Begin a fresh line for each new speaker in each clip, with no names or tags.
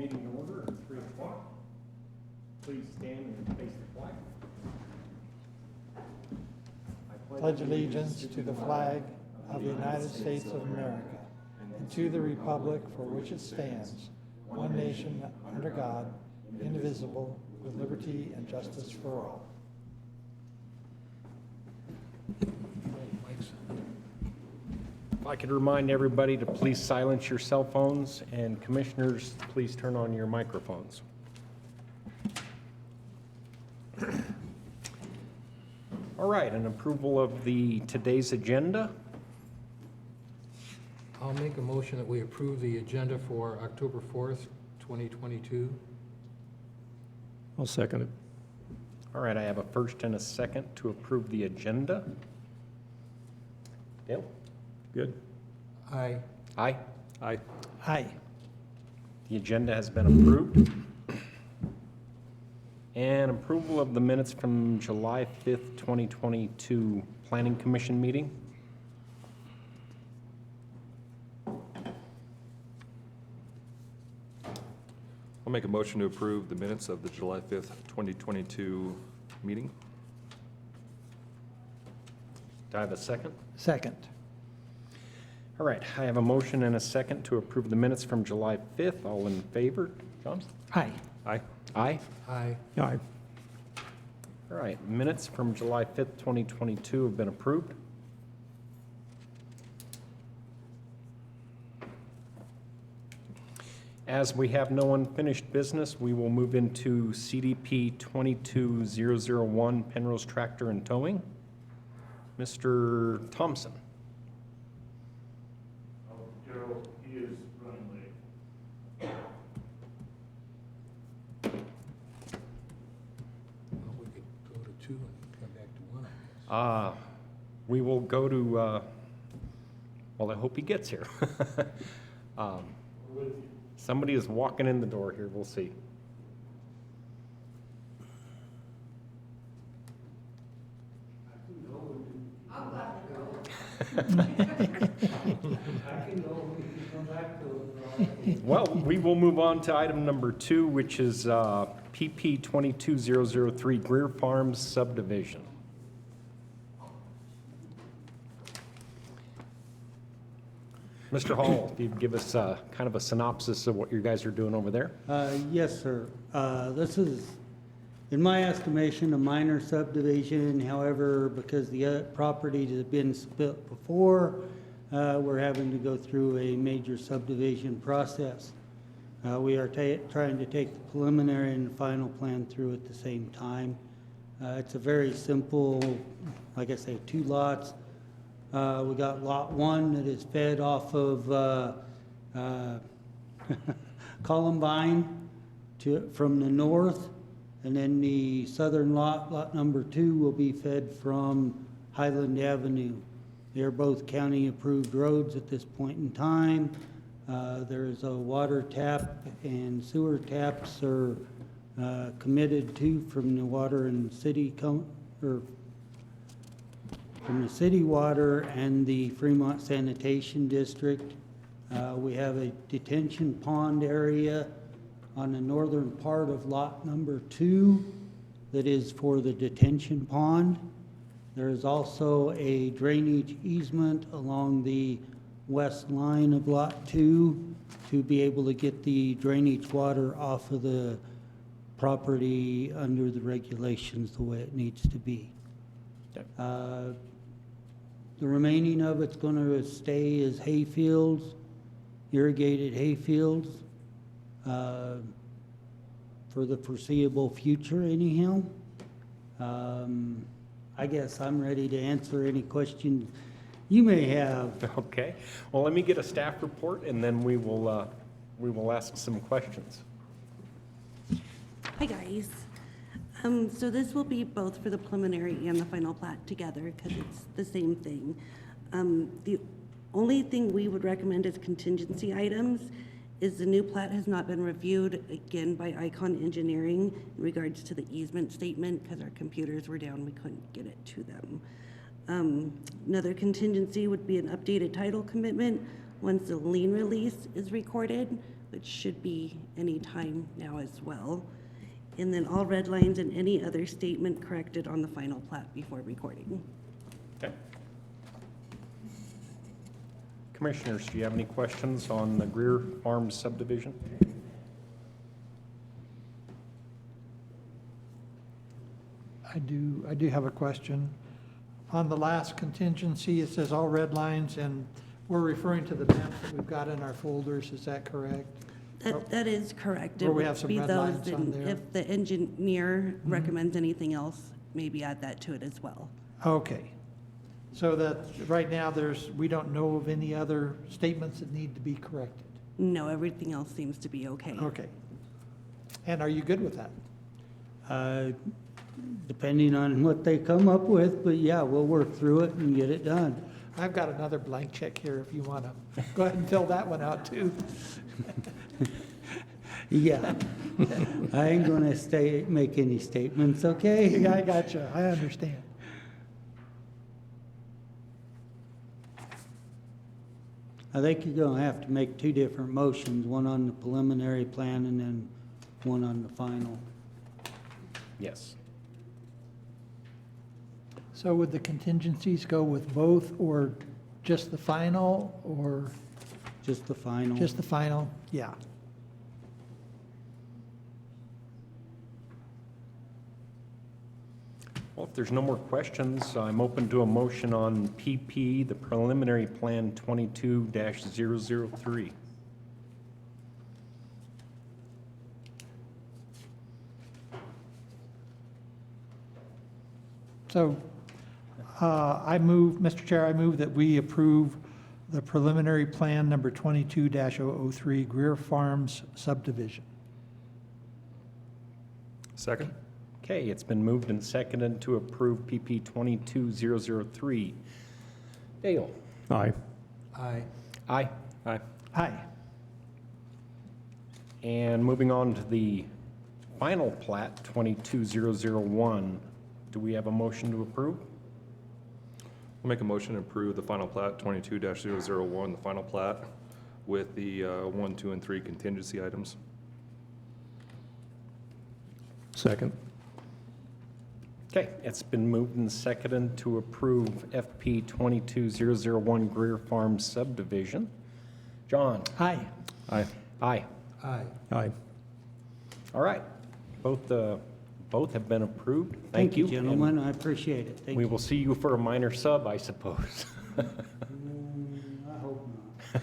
meeting to order at 3 o'clock. Please stand and face the flag. I
Pledge allegiance to the flag of the United States of America and to the republic for which it stands, one nation under God, indivisible, with liberty and justice for all.
If I could remind everybody to please silence your cell phones, and commissioners, please turn on your microphones. All right, an approval of today's agenda.
I'll make a motion that we approve the agenda for October 4th, 2022.
I'll second it.
All right, I have a first and a second to approve the agenda. Dale?
Good.
Aye.
Aye.
Aye.
Aye.
The agenda has been approved. And approval of the minutes from July 5th, 2022 Planning Commission meeting.
I'll make a motion to approve the minutes of the July 5th, 2022 meeting.
Do I have a second?
Second.
All right, I have a motion and a second to approve the minutes from July 5th. All in favor? John?
Aye.
Aye.
Aye.
Aye.
Aye.
All right, minutes from July 5th, 2022 have been approved. As we have no unfinished business, we will move into CDP 22001 Penrose Tractor and Towing. Mr. Thompson.
Gerald, he is running late.
Well, we could go to 2 and come back to 1, I guess.
We will go to, well, I hope he gets here. Somebody is walking in the door here, we'll see. Well, we will move on to item number 2, which is PP 22003 Greer Farms subdivision. Mr. Hall, if you'd give us kind of a synopsis of what you guys are doing over there.
Yes, sir. This is, in my estimation, a minor subdivision. However, because the property has been split before, we're having to go through a major subdivision process. We are trying to take the preliminary and the final plan through at the same time. It's a very simple, like I say, 2 lots. We got lot 1 that is fed off of Columbine from the north, and then the southern lot number 2, will be fed from Highland Avenue. They're both county approved roads at this point in time. There's a water tap and sewer taps are committed to from the water and city from the city water and the Fremont Sanitation District. We have a detention pond area on the northern part of lot number 2 that is for the detention pond. There is also a drainage easement along the west line of lot 2 to be able to get the drainage water off of the property under the regulations the way it needs to be.
Okay.
The remaining of it's going to stay as hayfields, irrigated hayfields, for the foreseeable future anyhow. I guess I'm ready to answer any questions you may have.
Okay. Well, let me get a staff report, and then we will ask some questions.
Hi, guys. So this will be both for the preliminary and the final plat together because it's the same thing. The only thing we would recommend as contingency items is the new plat has not been reviewed again by Icon Engineering in regards to the easement statement because our computers were down, we couldn't get it to them. Another contingency would be an updated title commitment once the lien release is recorded. which should be any time now as well. And then all red lines and any other statement corrected on the final plat before recording.
Okay. Commissioners, do you have any questions on the Greer Farms subdivision?
I do have a question. On the last contingency, it says all red lines, and we're referring to the map that we've got in our folders, is that correct?
That is correct. It
Where we
would
have some
be
red
those,
lines on
and
there.
if the engineer recommends anything else, maybe add that to it as well.
Okay. So that, right now, we don't know of any other statements that need to be corrected?
No, everything else seems to be okay.
Okay. And are you good with that?
Depending on what they come up with, but yeah, we'll work through it and get it done.
I've got another blank check here if you want to. Go ahead and fill that one out, too.
Yeah. I ain't gonna make any statements, okay?
Yeah, I got you. I understand.
I think you're gonna have to make two different motions, one on the preliminary plan and then one on the final.
Yes.
So would the contingencies go with both, or just the final, or
Just the final.
just the final? Yeah.
Well, if there's no more questions, I'm open to a motion on PP, the preliminary plan 22-003.
So I move, Mr. Chair, I move that we approve the preliminary plan number 22-003 Greer Farms subdivision.
Second?
Okay, it's been moved and seconded to approve PP 22-003. Dale?
Aye.
Aye.
Aye.
Aye.
Aye.
And moving on to the final plat, 22001, do we have a motion to approve?
I'll make a motion to approve the final plat, 22-001, the final plat, with the 1, 2, and 3 contingency items.
Second.
Okay, it's been moved and seconded to approve FP 22001 Greer Farms subdivision. John?
Aye.
Aye.
Aye.
Aye.
Aye.
All right. Both have been approved.
Thank you, gentlemen, I appreciate it.
And
Thank
we
you.
will see you for a minor sub, I suppose.
I hope not.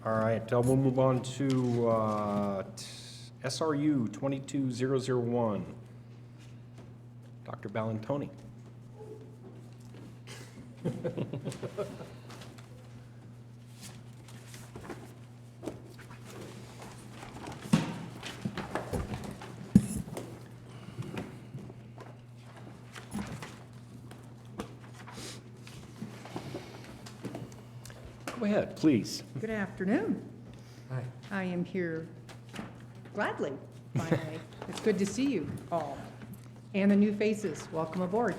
All right, we'll move on to SRU 22001. Dr. Ballantoni. Go ahead, please.
Good afternoon.
Aye.
I am here gladly, finally. It's good to see you all. And the new faces, welcome aboard.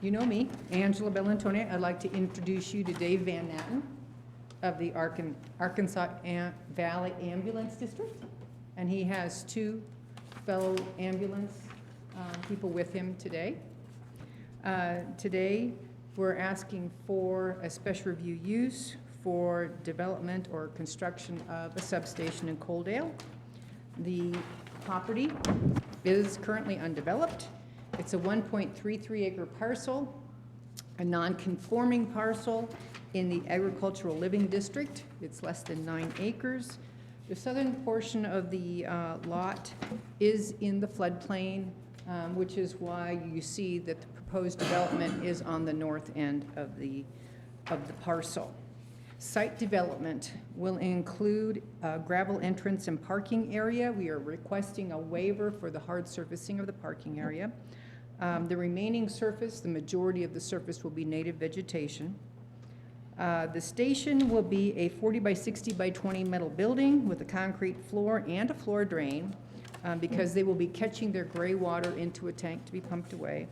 You know me, Angela Bellantoni. I'd like to introduce you to Dave Van Natten of the Arkansas Valley Ambulance District. And he has two fellow ambulance people with him today. Today, we're asking for a special review use for development or construction of a substation in Coaldale. The property is currently undeveloped. It's a 1.33 acre parcel, a non-conforming parcel in the agricultural living district. It's less than 9 acres. The southern portion of the lot is in the floodplain, which is why you see that the proposed development is on the north end of the parcel. Site development will include a gravel entrance and parking area. We are requesting a waiver for the hard surfacing of the parking area. The remaining surface, the majority of the surface will be native vegetation. The station will be a 40 by 60 by 20 metal building with a concrete floor and a floor drain because they will be catching their gray water into a tank to be pumped away.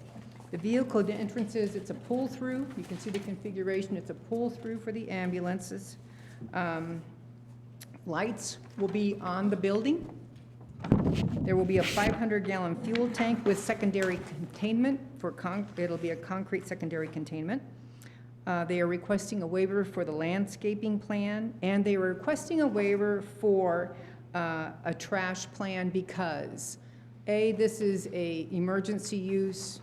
The vehicle entrances, it's a pull-through. You can see the configuration. It's a pull-through for the ambulances. Lights will be on the building. There will be a 500-gallon fuel tank with secondary containment for it'll be a concrete secondary containment. They are requesting a waiver for the landscaping plan, and they are requesting a waiver for a trash plan because, A, this is a emergency use,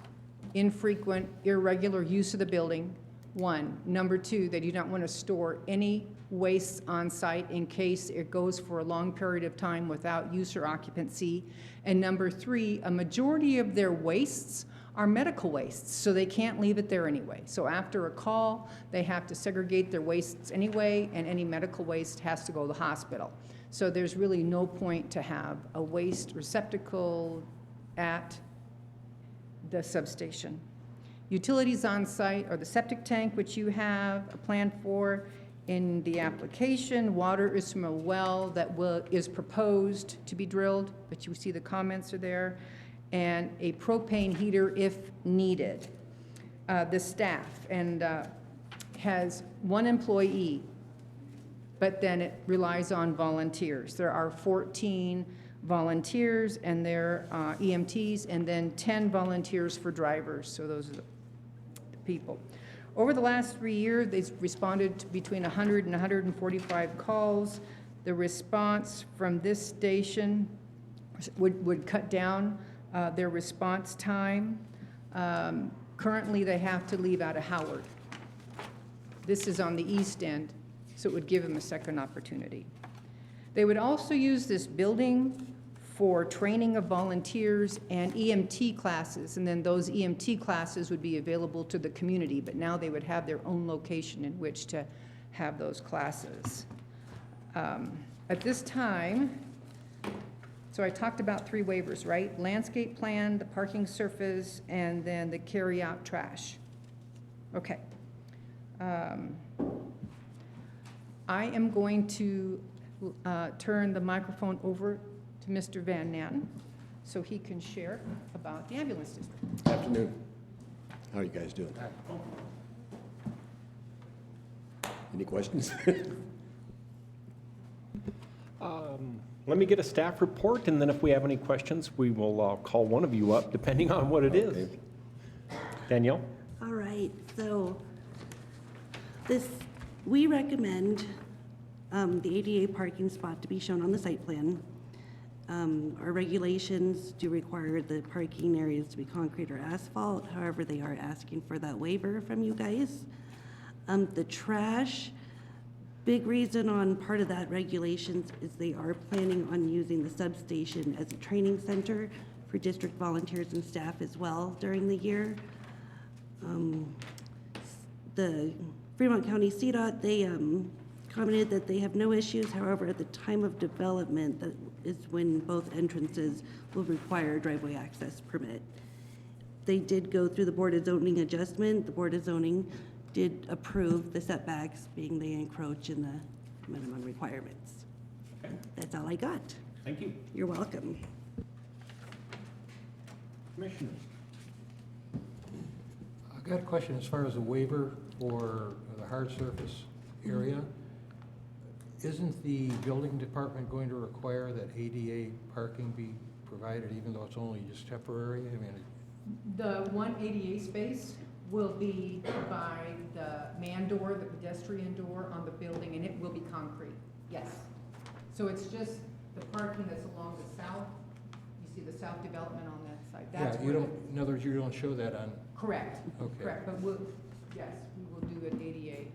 infrequent, irregular use of the building, one. Number two, they do not want to store any waste on site in case it goes for a long period of time without use or occupancy. And number three, a majority of their wastes are medical wastes, so they can't leave it there anyway. So after a call, they have to segregate their wastes anyway, and any medical waste has to go to the hospital. So there's really no point to have a waste receptacle at the substation. Utilities on site are the septic tank, which you have a plan for in the application. Water is from a well that is proposed to be drilled, but you see the comments are there, and a propane heater if needed. The staff has one employee, but then it relies on volunteers. There are 14 volunteers and their EMTs, and then 10 volunteers for drivers. So those are the people. Over the last 3 years, they've responded to between 100 and 145 calls. The response from this station would cut down their response time. Currently, they have to leave out of Howard. This is on the east end, so it would give them a second opportunity. They would also use this building for training of volunteers and EMT classes, and then those EMT classes would be available to the community, but now they would have their own location in which to have those classes. At this time, so I talked about 3 waivers, right? Landscape plan, the parking surface, and then the carry-out trash. Okay. I am going to turn the microphone over to Mr. Van Natten so he can share about the ambulance district.
Afternoon. How are you guys doing? Any questions?
Let me get a staff report, and then if we have any questions, we will call one of you up, depending on what it is.
Okay.
Danielle?
All right, so we recommend the ADA parking spot to be shown on the site plan. Our regulations do require the parking areas to be concrete or asphalt. However, they are asking for that waiver from you guys. The trash, big reason on part of that regulations is they are planning on using the substation as a training center for district volunteers and staff as well during the year. The Fremont County CDOT, they commented that they have no issues. However, at the time of development, that is when both entrances will require a driveway access permit. They did go through the Board of Zoning adjustment. The Board of Zoning did approve the setbacks, being they encroach in the minimum requirements.
Okay.
That's all I got.
Thank you.
You're welcome.
Commissioners?
I've got a question as far as the waiver for the hard surface area. Isn't the building department going to require that ADA parking be provided, even though it's only just temporary? I mean,
The one ADA space will be by the man door, the pedestrian door on the building, and it will be concrete, yes. So it's just the parking that's along the south, you see the south development on that side. That's
yeah, you
where
don't, in other words, you don't show that on,
Correct,
okay.
correct, but yes, we will do an ADA.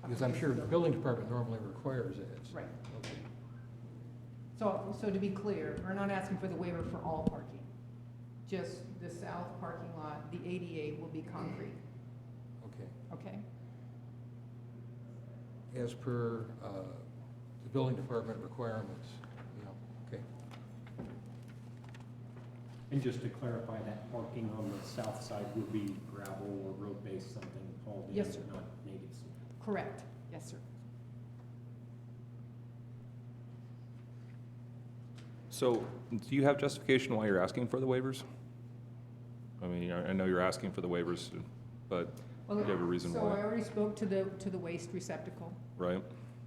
Because I'm sure the building department normally requires it.
Right.
Okay.
So to be clear, we're not asking for the waiver for all parking. Just the south parking lot, the ADA will be concrete,
Okay.
okay?
As per the building department requirements, okay.
And just to clarify, that parking on the south side will be gravel or road-based, something hauled in,
Yes, sir.
not natives.
Correct, yes, sir.
So, do you have justification why you're asking for the waivers? I mean, I know you're asking for the waivers, but do you have a reason
So I
why,
already spoke to the waste receptacle.
right?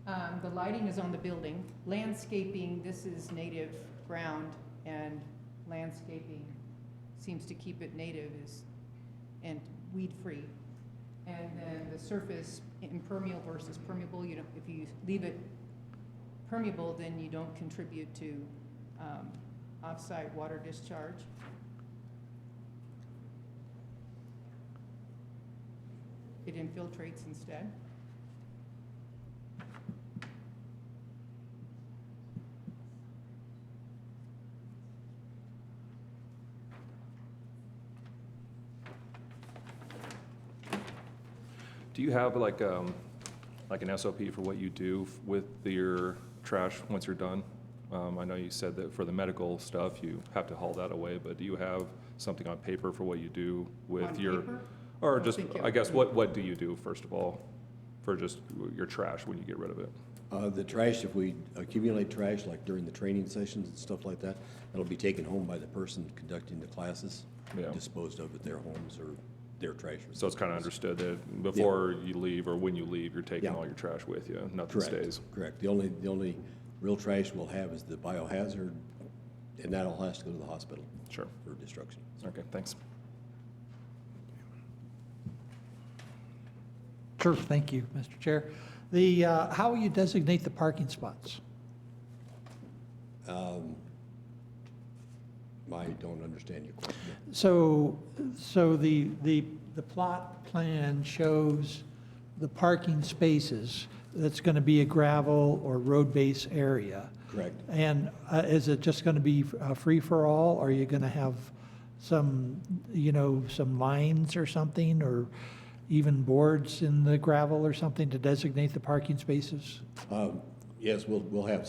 The lighting is on the building. Landscaping, this is native ground, and landscaping seems to keep it native and weed-free. And then the surface, impermeable versus permeable, you know, if you leave it permeable, then you don't contribute to off-site water discharge. It infiltrates instead.
Do you have like an SOP for what you do with your trash once you're done? I know you said that for the medical stuff, you have to haul that away, but do you have something on paper for what you do with
On
your?
paper?
Or just,
think it
I guess,
would-
what do you do, first of all, for just your trash when you get rid of it?
The trash, if we accumulate trash, like during the training sessions and stuff like that, that'll be taken home by the person conducting the classes,
Yeah.
disposed of at their homes or their trash.
So it's kind of understood that before you leave or when you leave, you're taking
Yeah.
all your trash with you, nothing
Correct,
stays.
correct. The only real trash we'll have is the biohazard, and that all has to go to the hospital
Sure.
for destruction.
Okay, thanks.
Sure, thank you, Mr. Chair. The, how will you designate the parking spots?
I don't understand your question.
So the plot plan shows the parking spaces that's going to be a gravel or road base area.
Correct.
And is it just going to be free for all? Or are you going to have some, some lines or something, or even boards in the gravel or something to designate the parking spaces?
Yes, we'll have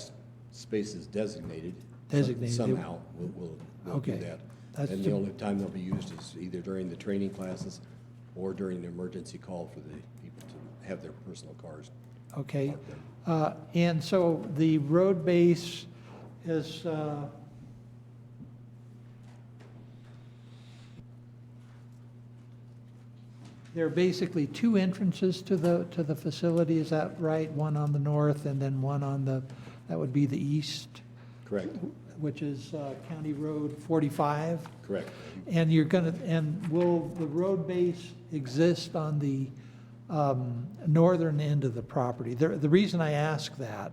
spaces designated.
Designated.
Somehow, we'll do
Okay.
that.
That's
And
to-
the only time they'll be used is either during the training classes or during the emergency call for the people to have their personal cars.
Okay.
parked there.
And so the road base is, there are basically two entrances to the facility, is that right? One on the north and then one on that would be the east,
Correct,
which is County Road 45?
correct.
And and will the road base exist on the northern end of the property? The reason I ask that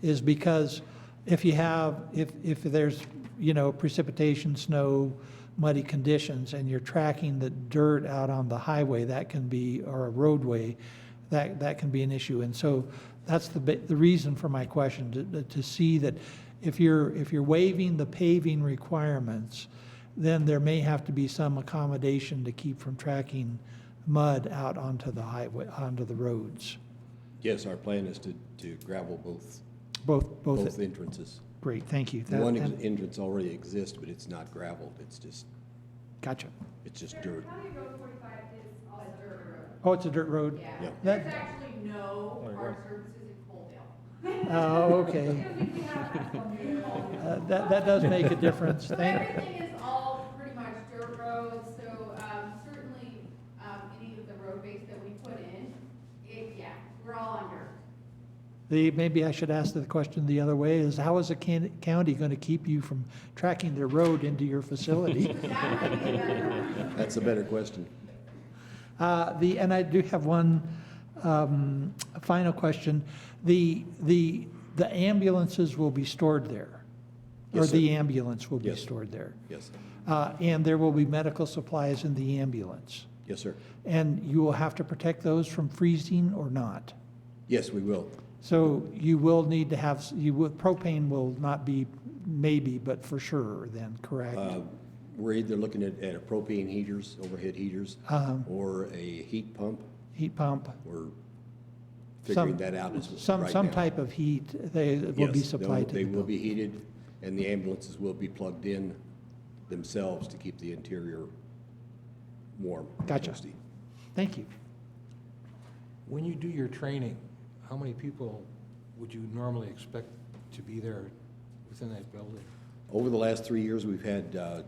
is because if there's, precipitation, snow, muddy conditions, and you're tracking the dirt out on the highway, that can be, or a roadway, that can be an issue. And so that's the reason for my question, to see that if you're waiving the paving requirements, then there may have to be some accommodation to keep from tracking mud out onto the highway, onto the roads.
Yes, our plan is to gravel
Both,
both entrances.
great, thank you.
The one entrance already exists, but it's not gravelled, it's just
Gotcha.
dirt.
County Road 45 is also a dirt road.
Oh, it's a dirt road?
Yeah,
Yeah.
there's actually no hard surfaces in Coaldale.
Oh, okay.
We have that one in Coaldale.
That does make a difference.
So everything is all pretty much dirt roads, so certainly any of the road base that we put in, we're all on dirt.
Maybe I should ask the question the other way, is how is the county going to keep you from tracking their road into your facility?
That might be better.
That's a better question.
And I do have one final question. The ambulances will be stored there? Or
Yes, sir.
the ambulance will be
Yes.
stored there?
Yes,
And there will be medical supplies in the ambulance?
yes, sir.
And you will have to protect those from freezing or not?
Yes, we will.
So you will need to have, propane will not be maybe, but for sure then, correct?
We're either looking at a propane heaters, overhead heaters, or a heat pump.
Heat pump?
We're figuring
Some-
that out as
Some
right now.
type of heat, they will be
Yes,
supplied to the
they will be
building.
heated, and the ambulances will be plugged in themselves to keep the interior warm. and
Gotcha.
toasty.
Thank you.
When you do your training, how many people would you normally expect to be there within that building?
Over the last 3 years, we've had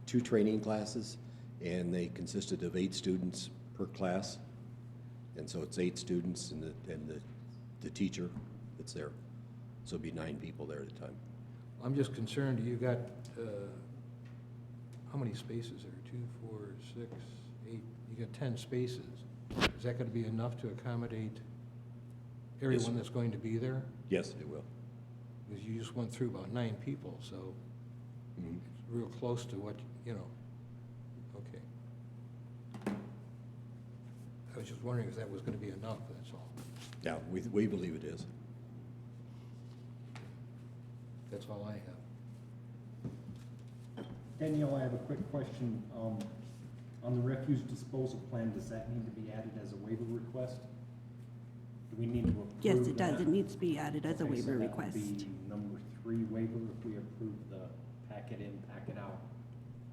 2 training classes, and they consisted of 8 students per class. And so it's 8 students and the teacher that's there. So it'd be 9 people there at a time.
I'm just concerned, you got, how many spaces there? 2, 4, 6, 8, you got 10 spaces. Is that gonna be enough to accommodate everyone that's going to be there?
Yes, it will.
Because you just went through about 9 people, so
Mhm.
it's real close to what, you know, okay. I was just wondering if that was gonna be enough, that's all.
Yeah, we believe it is.
That's all I have.
Danielle, I have a quick question. On the refuse disposal plan, does that need to be added as a waiver request? Do we need to approve
Yes, it does.
that?
It needs to be added as a
Okay, so
waiver
that would
request.
be number 3 waiver if we approve the pack it in, pack it out.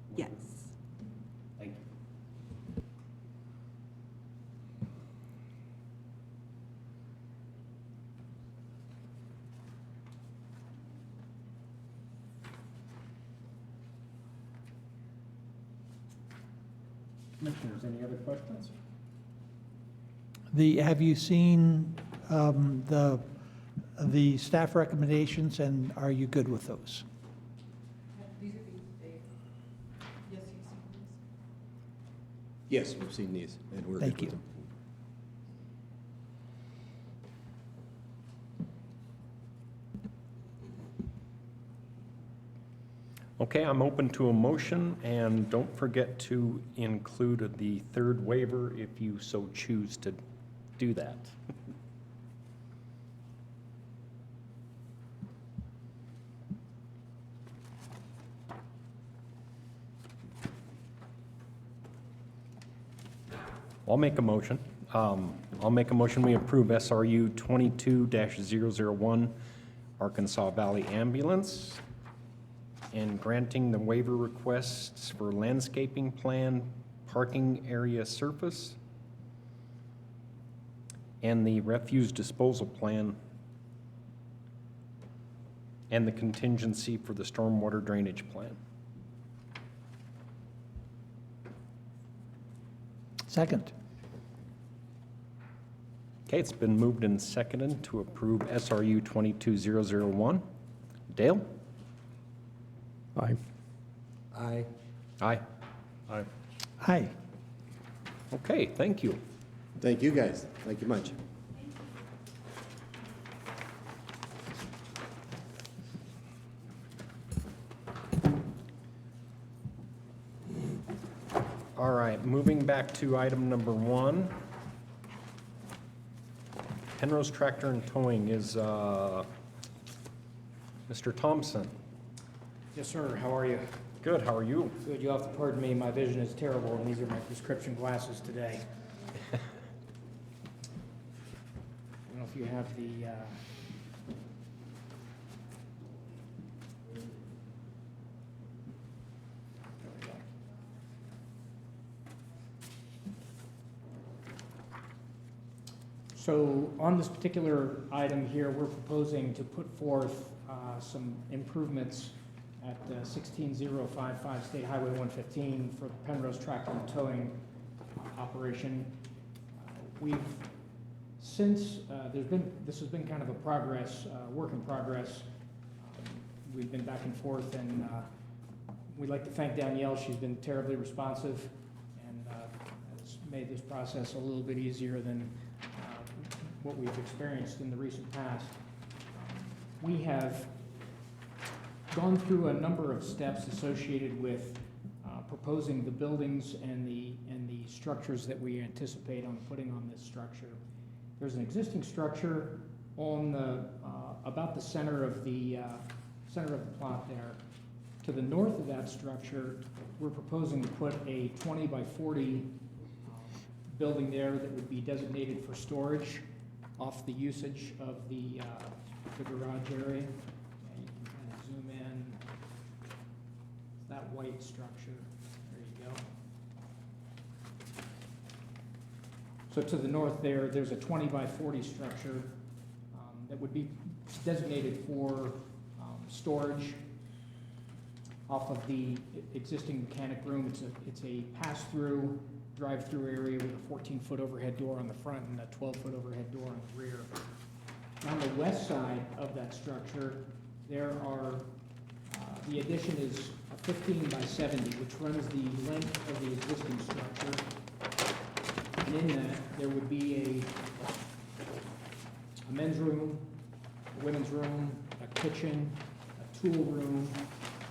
waiver.
Yes.
Thank you. Commissioners, any other questions?
Have you seen the staff recommendations, and are you good with those?
These are these, Dave. Yes, you've seen these.
Yes, we've seen these, and we're
Thank
good with
you.
them.
Okay, I'm open to a motion, and don't forget to include the 3rd waiver if you so choose to do that. I'll make a motion. I'll make a motion, we approve SRU 22-001 Arkansas Valley Ambulance, and granting the waiver requests for landscaping plan, parking area surface, and the refuse disposal plan, and the contingency for the stormwater drainage plan.
Second.
Okay, it's been moved and seconded to approve SRU 22-001. Dale?
Aye.
Aye.
Aye.
Aye.
Aye.
Okay, thank you.
Thank you, guys. Thank you much.
All right, moving back to item number 1. Penrose Tractor and Towing is Mr. Thompson.
Yes, sir. How are you?
Good, how are you?
Good. You'll have to pardon me. My vision is terrible, and these are my prescription glasses today. I don't know if you have the, there we go. So on this particular item here, we're proposing to put forth some improvements at 16055 State Highway 115 for the Penrose Tractor and Towing operation. We've since this has been kind of a work in progress. We've been back and forth, and we'd like to thank Danielle. She's been terribly responsive and has made this process a little bit easier than what we've experienced in the recent past. We have gone through a number of steps associated with proposing the buildings and the structures that we anticipate on putting on this structure. There's an existing structure on the about the center of the plot there. To the north of that structure, we're proposing to put a 20 by 40 building there that would be designated for storage off the usage of the garage area. And you can kind of zoom in. It's that white structure. There you go. So to the north there, there's a 20 by 40 structure that would be designated for storage off of the existing mechanic room. It's a pass-through, drive-through area with a 14-foot overhead door on the front and a 12-foot overhead door on the rear. On the west side of that structure, there are, the addition is a 15 by 70, which runs the length of the existing structure. And in that, there would be a men's room, a women's room, a kitchen, a tool room,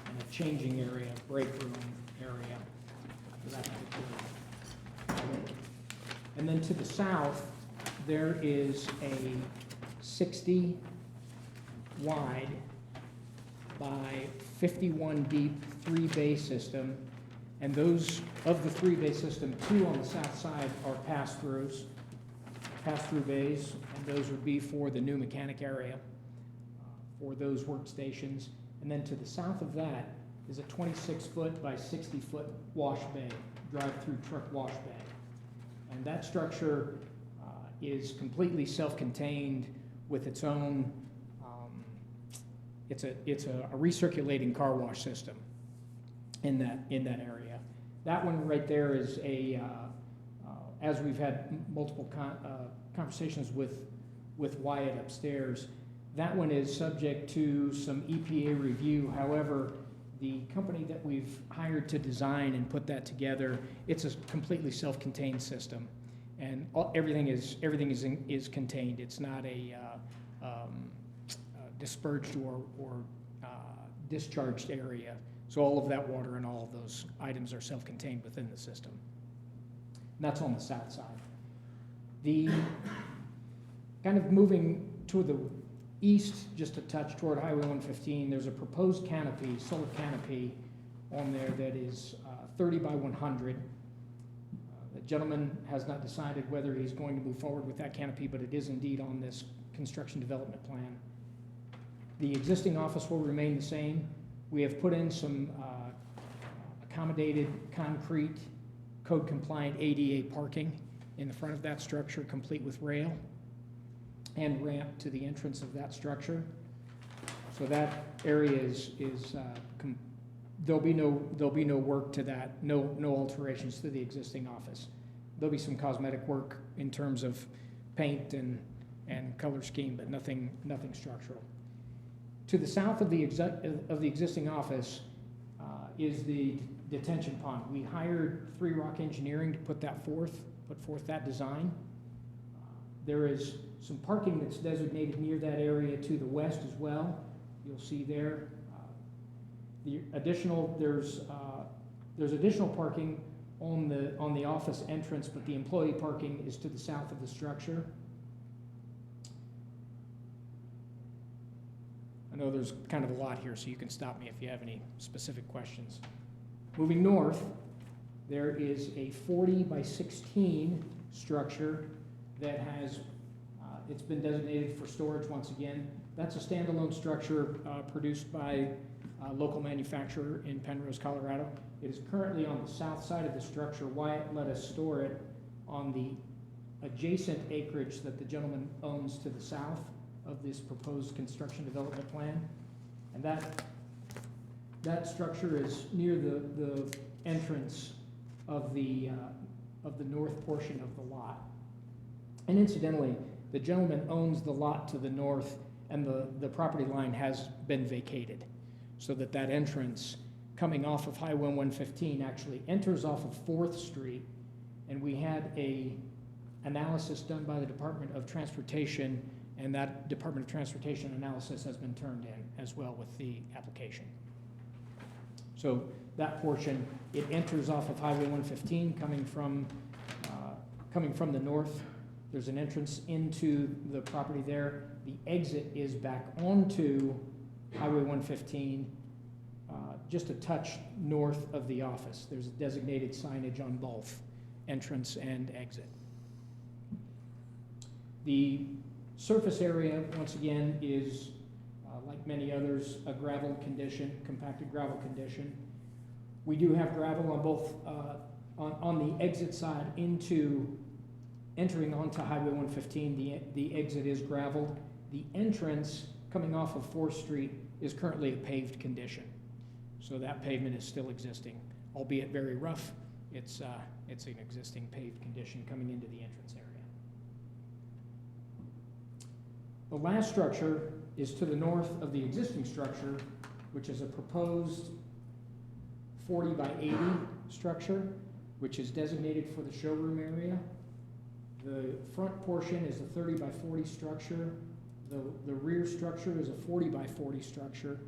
and a changing area, break room area for that particular. And then to the south, there is a 60 wide by 51 deep 3-bay system. And those, of the 3-bay system, 2 on the south side are pass-through bays, and those would be for the new mechanic area, for those workstations. And then to the south of that is a 26-foot by 60-foot wash bay, drive-through truck wash bay. And that structure is completely self-contained with its own, it's a recirculating car wash system in that area. That one right there is as we've had multiple conversations with Wyatt upstairs, that one is subject to some EPA review. However, the company that we've hired to design and put that together, it's a completely self-contained system, and everything is contained. It's not a dispersed or discharged area. So all of that water and all of those items are self-contained within the system. And that's on the south side. The kind of moving to the east, just a touch toward Highway 115, there's a proposed canopy, solar canopy on there that is 30 by 100. The gentleman has not decided whether he's going to move forward with that canopy, but it is indeed on this construction development plan. The existing office will remain the same. We have put in some accommodated concrete, code-compliant ADA parking in the front of that structure, complete with rail and ramp to the entrance of that structure. So that area there'll be no work to that, no alterations to the existing office. There'll be some cosmetic work in terms of paint and color scheme, but nothing structural. To the south of the existing office is the detention pond. We hired 3 Rock Engineering to put forth that design. There is some parking that's designated near that area to the west as well. You'll see there. There's additional parking on the office entrance, but the employee parking is to the south of the structure. I know there's kind of a lot here, so you can stop me if you have any specific questions. Moving north, there is a 40 by 16 structure that has, it's been designated for storage once again. That's a standalone structure produced by a local manufacturer in Penrose, Colorado. It is currently on the south side of the structure. Wyatt let us store it on the adjacent acreage that the gentleman owns to the south of this proposed construction development plan. And that structure is near the entrance of the north portion of the lot. And incidentally, the gentleman owns the lot to the north, and the property line has been vacated, so that entrance coming off of Highway 115 actually enters off of 4th Street, and we had a analysis done by the Department of Transportation, and that Department of Transportation analysis has been turned in as well with the application. So that portion, it enters off of Highway 115 coming from the north. There's an entrance into the property there. The exit is back onto Highway 115, just a touch north of the office. There's designated signage on both entrance and exit. The surface area, once again, is, like many others, a gravel condition, compacted gravel condition. We do have gravel on both, on the exit side entering onto Highway 115, the exit is gravel. The entrance coming off of 4th Street is currently a paved condition. So that pavement is still existing, albeit very rough. It's an existing paved condition coming into the entrance area. The last structure is to the north of the existing structure, which is a proposed 40 by 80 structure, which is designated for the showroom area. The front portion is a 30 by 40 structure. The rear structure is a 40 by 40 structure.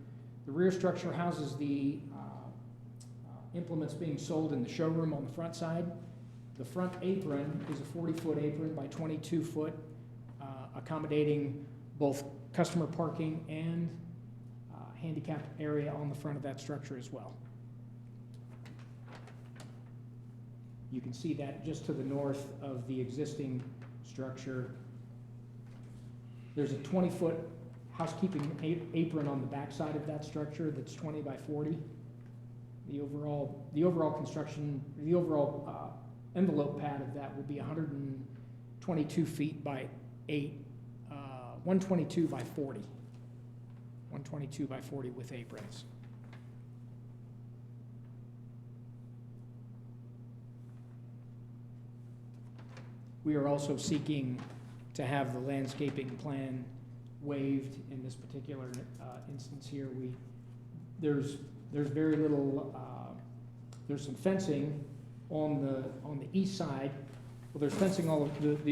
The rear structure houses the implements being sold in the showroom on the front side. The front apron is a 40-foot apron by 22-foot, accommodating both customer parking and handicap area on the front of that structure as well. You can see that just to the north of the existing structure. There's a 20-foot housekeeping apron on the backside of that structure that's 20 by 40. The overall construction, the overall envelope pad of that will be 122 feet by 122 by 40. 122 by 40 with aprons. We are also seeking to have the landscaping plan waived in this particular instance here. There's very little, there's some fencing on the east side. Well, there's fencing all of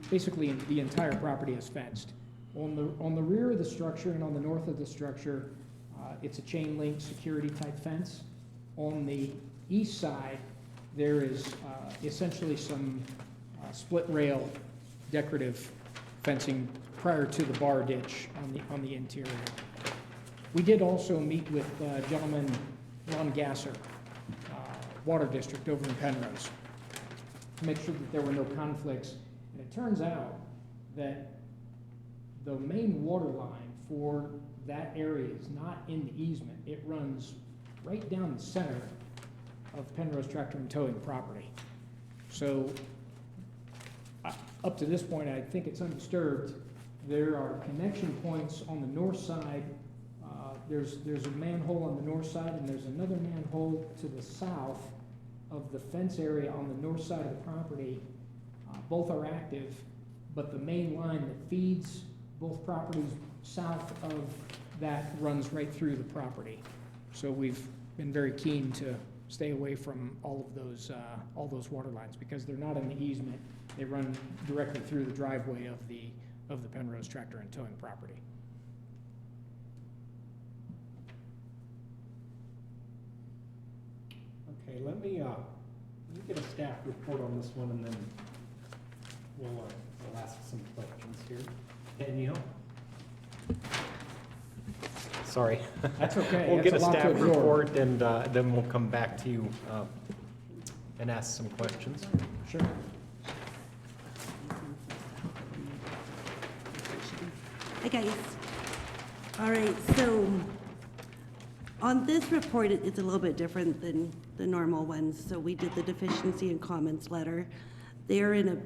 basically the entire property is fenced. On the rear of the structure and on the north of the structure, it's a chain link security type fence. On the east side, there is essentially some split rail decorative fencing prior to the bar ditch on the interior. We did also meet with gentleman Ron Gasser, Water District over in Penrose, to make sure that there were no conflicts. And it turns out that the main water line for that area is not in the easement. It runs right down the center of Penrose Tractor and Towing property. So up to this point, I think it's undisturbed. There are connection points on the north side. There's a manhole on the north side, and there's another manhole to the south of the fence area on the north side of the property. Both are active, but the main line that feeds both properties south of that runs right through the property. So we've been very keen to stay away from all those water lines because they're not in the easement. They run directly through the driveway of the Penrose Tractor and Towing property.
Okay, let me get a staff report on this one, and then we'll ask some questions here. Danielle? Sorry.
That's okay.
We'll get a
That's a lot to
staff
absorb.
report, and then we'll come back to you and ask some questions.
Sure.
Hi, guys. All right, so on this report, it's a little bit different than the normal ones. So we did the deficiency and comments letter. They're in a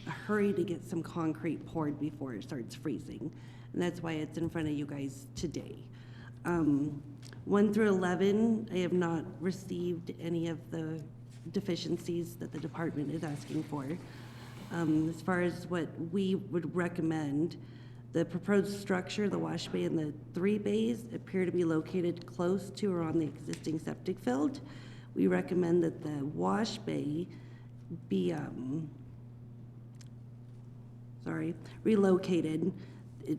hurry to get some concrete poured before it starts freezing. And that's why it's in front of you guys today. 1 through 11, I have not received any of the deficiencies that the department is asking for. As far as what we would recommend, the proposed structure, the wash bay and the 3 bays appear to be located close to or on the existing septic field. We recommend that the wash bay be relocated. It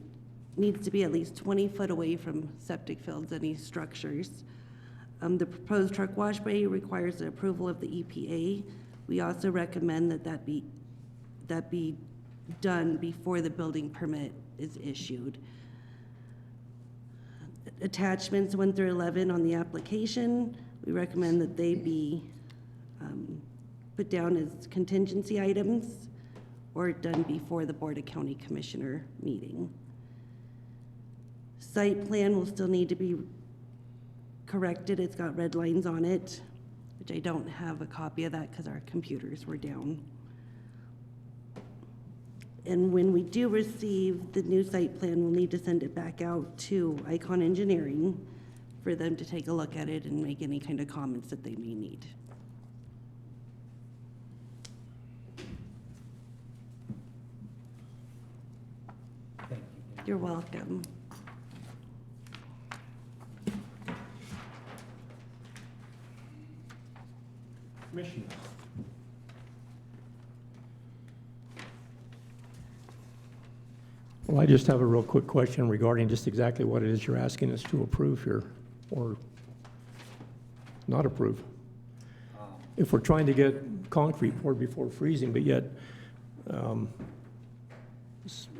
needs to be at least 20 foot away from septic fields, any structures. The proposed truck wash bay requires the approval of the EPA. We also recommend that be done before the building permit is issued. Attachments 1 through 11 on the application, we recommend that they be put down as contingency items or done before the Board of County Commissioner meeting. Site plan will still need to be corrected. It's got red lines on it, which I don't have a copy of that because our computers were down. And when we do receive the new site plan, we'll need to send it back out to Icon Engineering for them to take a look at it and make any kind of comments that they may need.
Thank you.
You're welcome.
Commissioner.
Well, I just have a real quick question regarding just exactly what it is you're asking us to approve here, or not approve. If we're trying to get concrete poured before freezing, but yet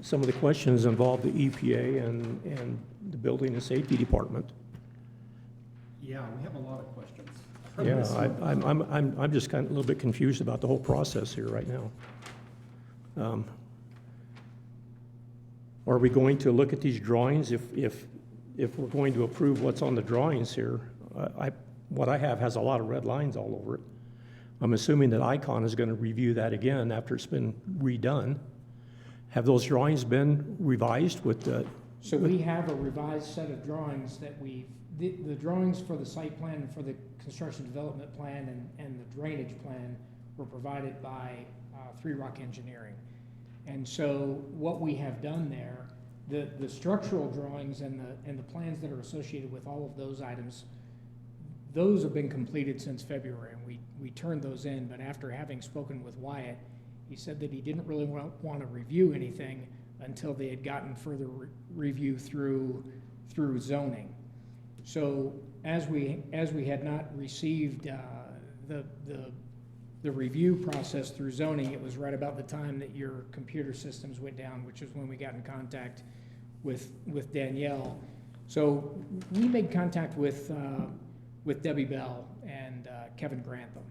some of the questions involve the EPA and the Building and Safety Department.
Yeah, we have a lot of questions.
Yeah, I'm just kind of a little bit confused about the whole process here right now. Are we going to look at these drawings if we're going to approve what's on the drawings here? What I have has a lot of red lines all over it. I'm assuming that Icon is going to review that again after it's been redone. Have those drawings been revised with the?
So we have a revised set of drawings that the drawings for the site plan and for the construction development plan and the drainage plan were provided by Three Rock Engineering. And so what we have done there, the structural drawings and the plans that are associated with all of those items, those have been completed since February, and we turned those in, but after having spoken with Wyatt, he said that he didn't really want to review anything until they had gotten further review through zoning. So as we had not received the review process through zoning, it was right about the time that your computer systems went down, which is when we got in contact with Danielle. So we made contact with Debbie Bell and Kevin Grantham,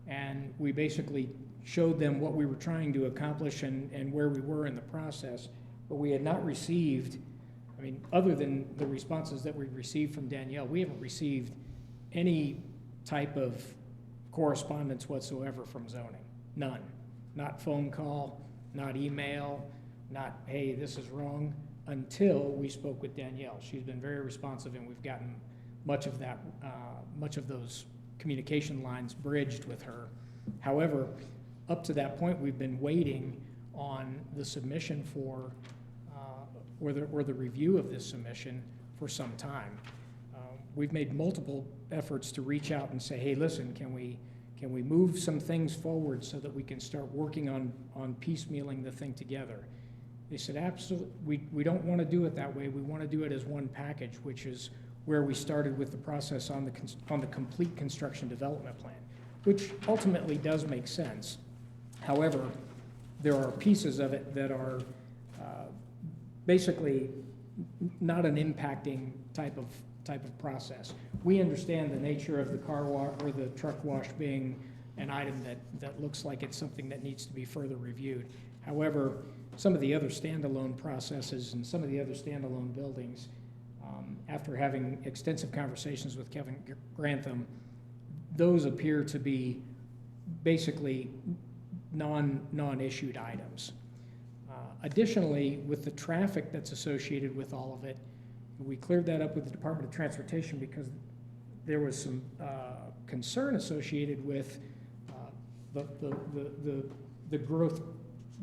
and we basically showed them what we were trying to accomplish and where we were in the process, but we had not received, I mean, other than the responses that we received from Danielle, we haven't received any type of correspondence whatsoever from zoning. None. Not phone call, not email, not, hey, this is wrong, until we spoke with Danielle. She's been very responsive, and we've gotten much of that, much of those communication lines bridged with her. However, up to that point, we've been waiting on the submission for, or the review of this submission for some time. We've made multiple efforts to reach out and say, hey, listen, can we move some things forward so that we can start working on piecemealing the thing together? They said, absolutely, we don't want to do it that way. We want to do it as one package, which is where we started with the process on the complete construction development plan, which ultimately does make sense. However, there are pieces of it that are basically not an impacting type of process. We understand the nature of the car wash or the truck wash being an item that looks like it's something that needs to be further reviewed. However, some of the other standalone processes and some of the other standalone buildings, after having extensive conversations with Kevin Grantham, those appear to be basically non-issued items. Additionally, with the traffic that's associated with all of it, we cleared that up with the Department of Transportation because there was some concern associated with the growth,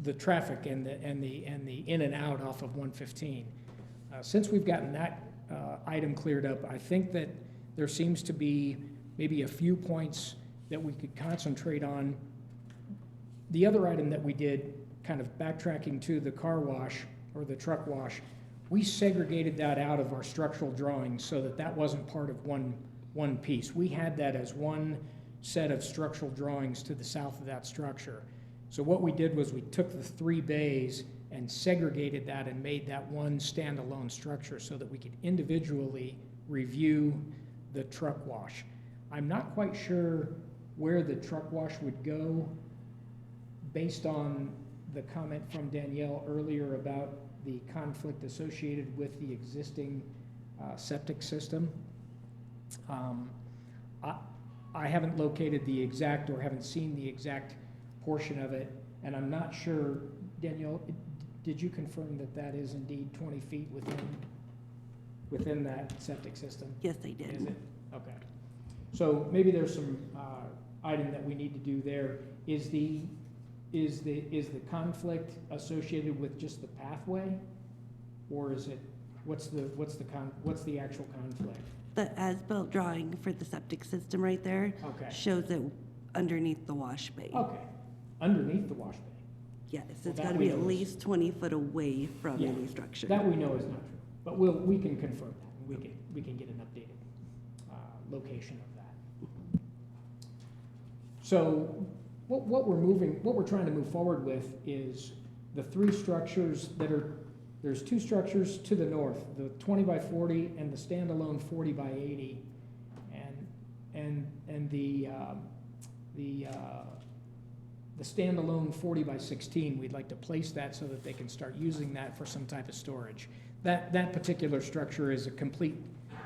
the traffic, and the in and out off of 115. Since we've gotten that item cleared up, I think that there seems to be maybe a few points that we could concentrate on. The other item that we did, kind of backtracking to the car wash or the truck wash, we segregated that out of our structural drawings so that that wasn't part of one piece. We had that as one set of structural drawings to the south of that structure. So what we did was we took the 3 bays and segregated that and made that one standalone structure so that we could individually review the truck wash. I'm not quite sure where the truck wash would go based on the comment from Danielle earlier about the conflict associated with the existing septic system. I haven't located the exact or haven't seen the exact portion of it, and I'm not sure, Danielle, did you confirm that that is indeed 20 feet within? within that septic system?
Yes, I
Is
did.
it? Okay. So maybe there's some item that we need to do there. Is the conflict associated with just the pathway? Or is it, what's the actual conflict?
The as-built drawing for the septic system right there
Okay.
shows it underneath the wash bay.
Okay, underneath the wash bay.
Yes,
Well,
it's
that
gotta
we
be at
know is-
least 20 foot away from
Yeah,
any structure.
That we know is not true, but we can confirm that. We can get an updated location of that. So what we're trying to move forward with is the three structures there's two structures to the north, the 20 by 40 and the standalone 40 by 80. And the standalone 40 by 16, we'd like to place that so that they can start using that for some type of storage. That particular structure is a complete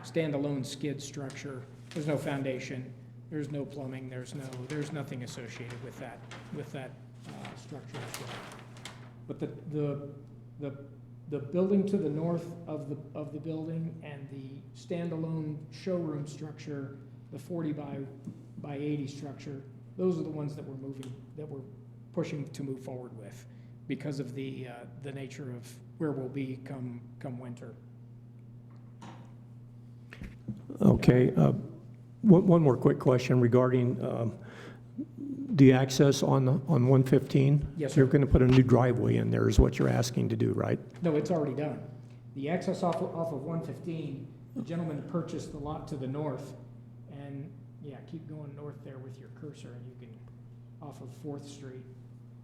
standalone skid structure. There's no foundation, there's no plumbing, there's nothing associated with that structure as well. But the building to the north of the building and the standalone showroom structure, the 40 by 80 structure, those are the ones that we're pushing to move forward with because of the nature of where we'll be come winter.
Okay, one more quick question regarding the access on 115?
Yes,
You're
sir.
going to put a new driveway in there is what you're asking to do, right?
No, it's already done. The access off of 115, the gentleman purchased the lot to the north, and yeah, keep going north there with your cursor, and you can, off of 4th Street.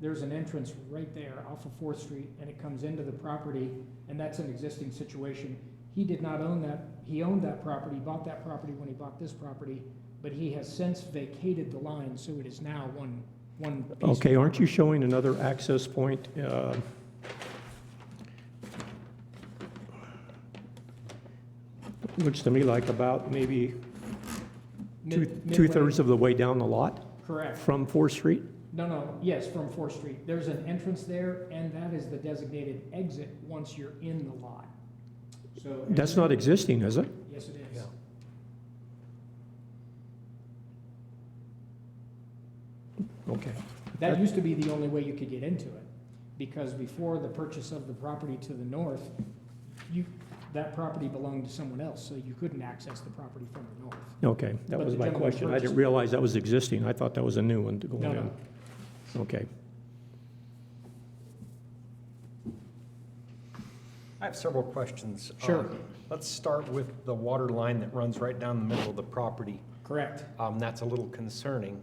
There's an entrance right there off of 4th Street, and it comes into the property, and that's an existing situation. He did not own that. He owned that property, bought that property when he bought this property, but he has since vacated the line, so it is now one piece of
Okay, aren't you
property.
showing another access point? Looks to me like about maybe
Midway-
two-thirds of the way down the lot
Correct.
from 4th Street?
No, yes, from 4th Street. There's an entrance there, and that is the designated exit once you're in the lot. So.
That's not existing, is it?
Yes, it is.
Okay.
That used to be the only way you could get into it, because before the purchase of the property to the north, that property belonged to someone else, so you couldn't access the property from the north.
Okay, that
But
was
the
my
gentleman
question. I
purchased
didn't
it.
realize that was existing. I thought that was a new one to go
No,
in.
no.
Okay.
I have several questions.
Sure.
Let's start with the water line that runs right down the middle of the property.
Correct.
That's a little concerning.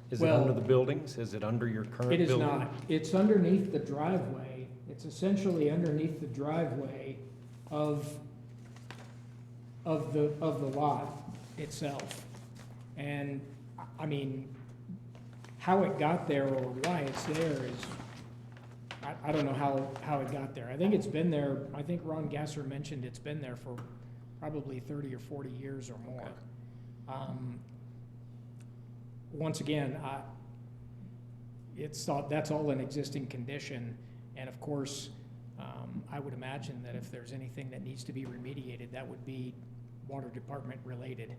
Is it
Well,
under the buildings? Is it under your current
It
building?
is not. It's underneath the driveway. It's essentially underneath the driveway of the lot itself. And, I mean, how it got there or why it's there is, I don't know how it got there. I think it's been there, I think Ron Gasser mentioned it's been there for probably 30 or 40 years or more. Once again, that's all an existing condition, and of course, I would imagine that if there's anything that needs to be remediated, that would be water department related.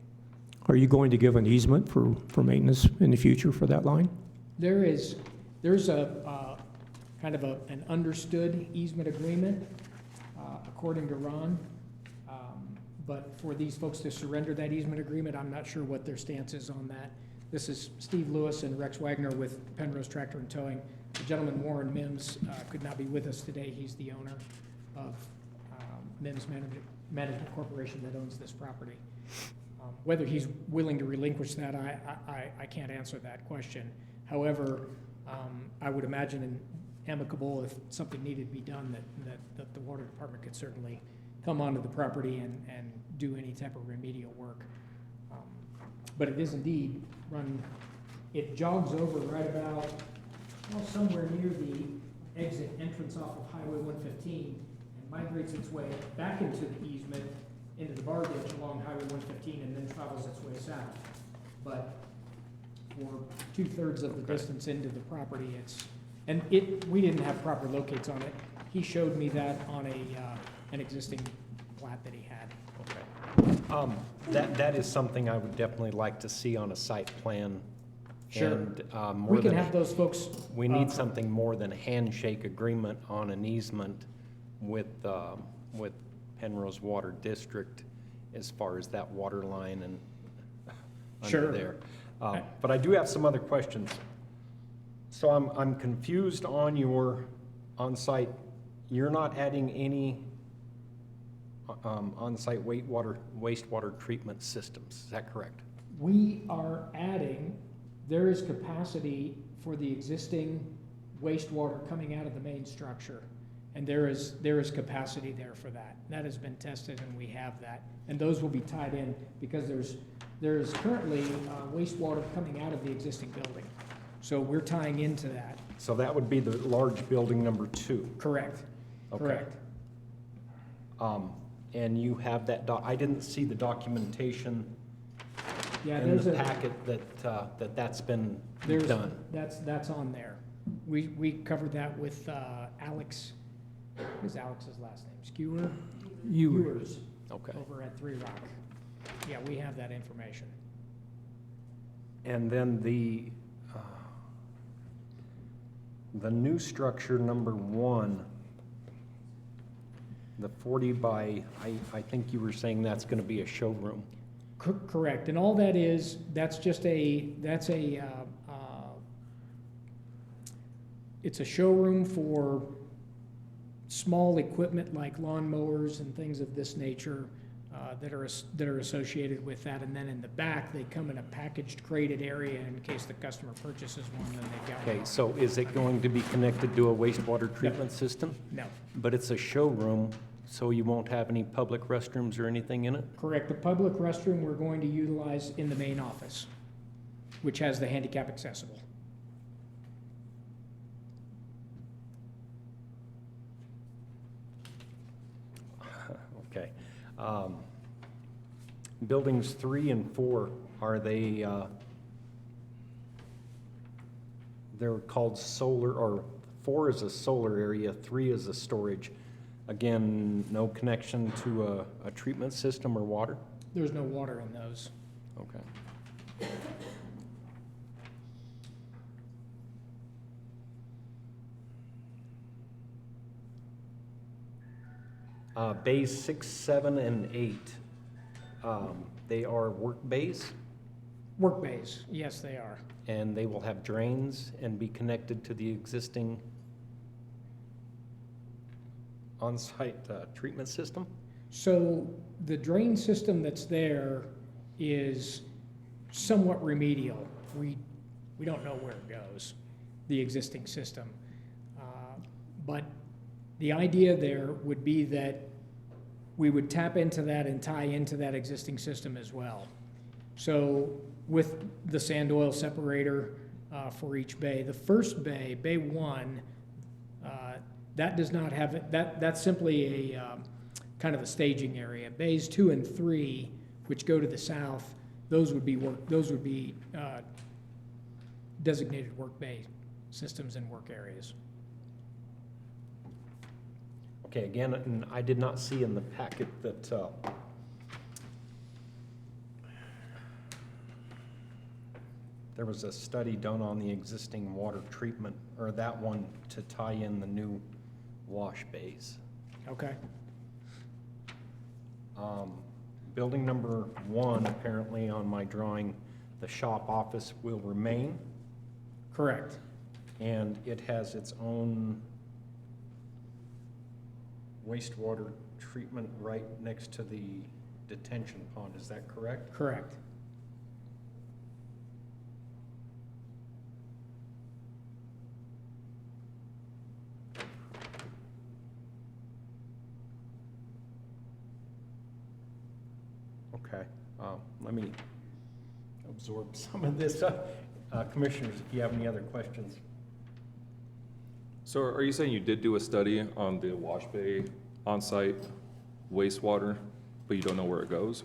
Are you going to give an easement for maintenance in the future for that line?
There's a kind of an understood easement agreement, according to Ron. But for these folks to surrender that easement agreement, I'm not sure what their stance is on that. This is Steve Lewis and Rex Wagner with Penrose Tractor and Towing. The gentleman, Warren Mims, could not be with us today. He's the owner of Mims Management Corporation that owns this property. Whether he's willing to relinquish that, I can't answer that question. However, I would imagine an amicable, if something needed to be done, that the water department could certainly come onto the property and do any type of remedial work. But it is indeed it jogs over right about, somewhere near the exit entrance off of Highway 115 and migrates its way back into the easement, into the bar ditch along Highway 115, and then travels its way south. But for 2/3 of the distance into the property, we didn't have proper locates on it. He showed me that on an existing plat plat that he had.
Okay. That is something I would definitely like to see on a site plan.
Sure.
And more
We can
than,
have those folks.
we need something more than a handshake agreement on an easement with Penrose Water District as far as that water line and
Sure.
under there. But I do have some other questions. So I'm confused on your on-site, you're not adding any on-site wastewater treatment systems, is that correct?
We are adding, there is capacity for the existing wastewater coming out of the main structure. And there is capacity there for that. That has been tested and we have that. And those will be tied in because there's currently wastewater coming out of the existing building. So we're tying into that.
So that would be the large building number 2?
Correct.
Okay.
Correct.
And you have that, I didn't see the documentation
Yeah,
in
there's
the
a,
packet that's been
there's,
done.
that's on there. We covered that with Alex, what is Alex's last name? Skewer? Ewers.
Okay.
Over at 3 Rock. Yeah, we have that information.
And then the new structure number 1, the 40 by, I think you were saying that's gonna be a showroom.
Correct, and all that is, that's it's a showroom for small equipment like lawnmowers and things of this nature that are associated with that. And then in the back, they come in a packaged, crated area in case the customer purchases one, then they've got one.
Okay, so is it going to be connected to a wastewater treatment system?
No,
But it's a showroom, so you won't have any public restrooms or anything in it?
correct. The public restroom we're going to utilize in the main office, which has the handicap accessible.
Okay. Buildings 3 and 4, are they, they're called solar, or 4 is a solar area, 3 is a storage. Again, no connection to a treatment system or water?
There's no water in those.
Okay. Bays 6, 7, and 8, they are work bays,
Work bays, yes, they are.
and they will have drains and be connected to the existing on-site treatment system?
So the drain system that's there is somewhat remedial. We don't know where it goes, the existing system. But the idea there would be that we would tap into that and tie into that existing system as well. So with the sand oil separator for each bay, the first bay, Bay 1, that does not have it, that's simply a kind of a staging area. Bays 2 and 3, which go to the south, those would be designated work bay systems and work areas.
Okay, again, and I did not see in the packet that there was a study done on the existing water treatment, or that one to tie in the new wash bays.
Okay.
Building number 1, apparently on my drawing, the shop office will remain,
Correct.
and it has its own wastewater treatment right next to the detention pond, is that correct?
Correct.
Okay, let me absorb some of this. Commissioners, if you have any other questions.
So are you saying you did do a study on the wash bay on-site wastewater, but you don't know where it goes?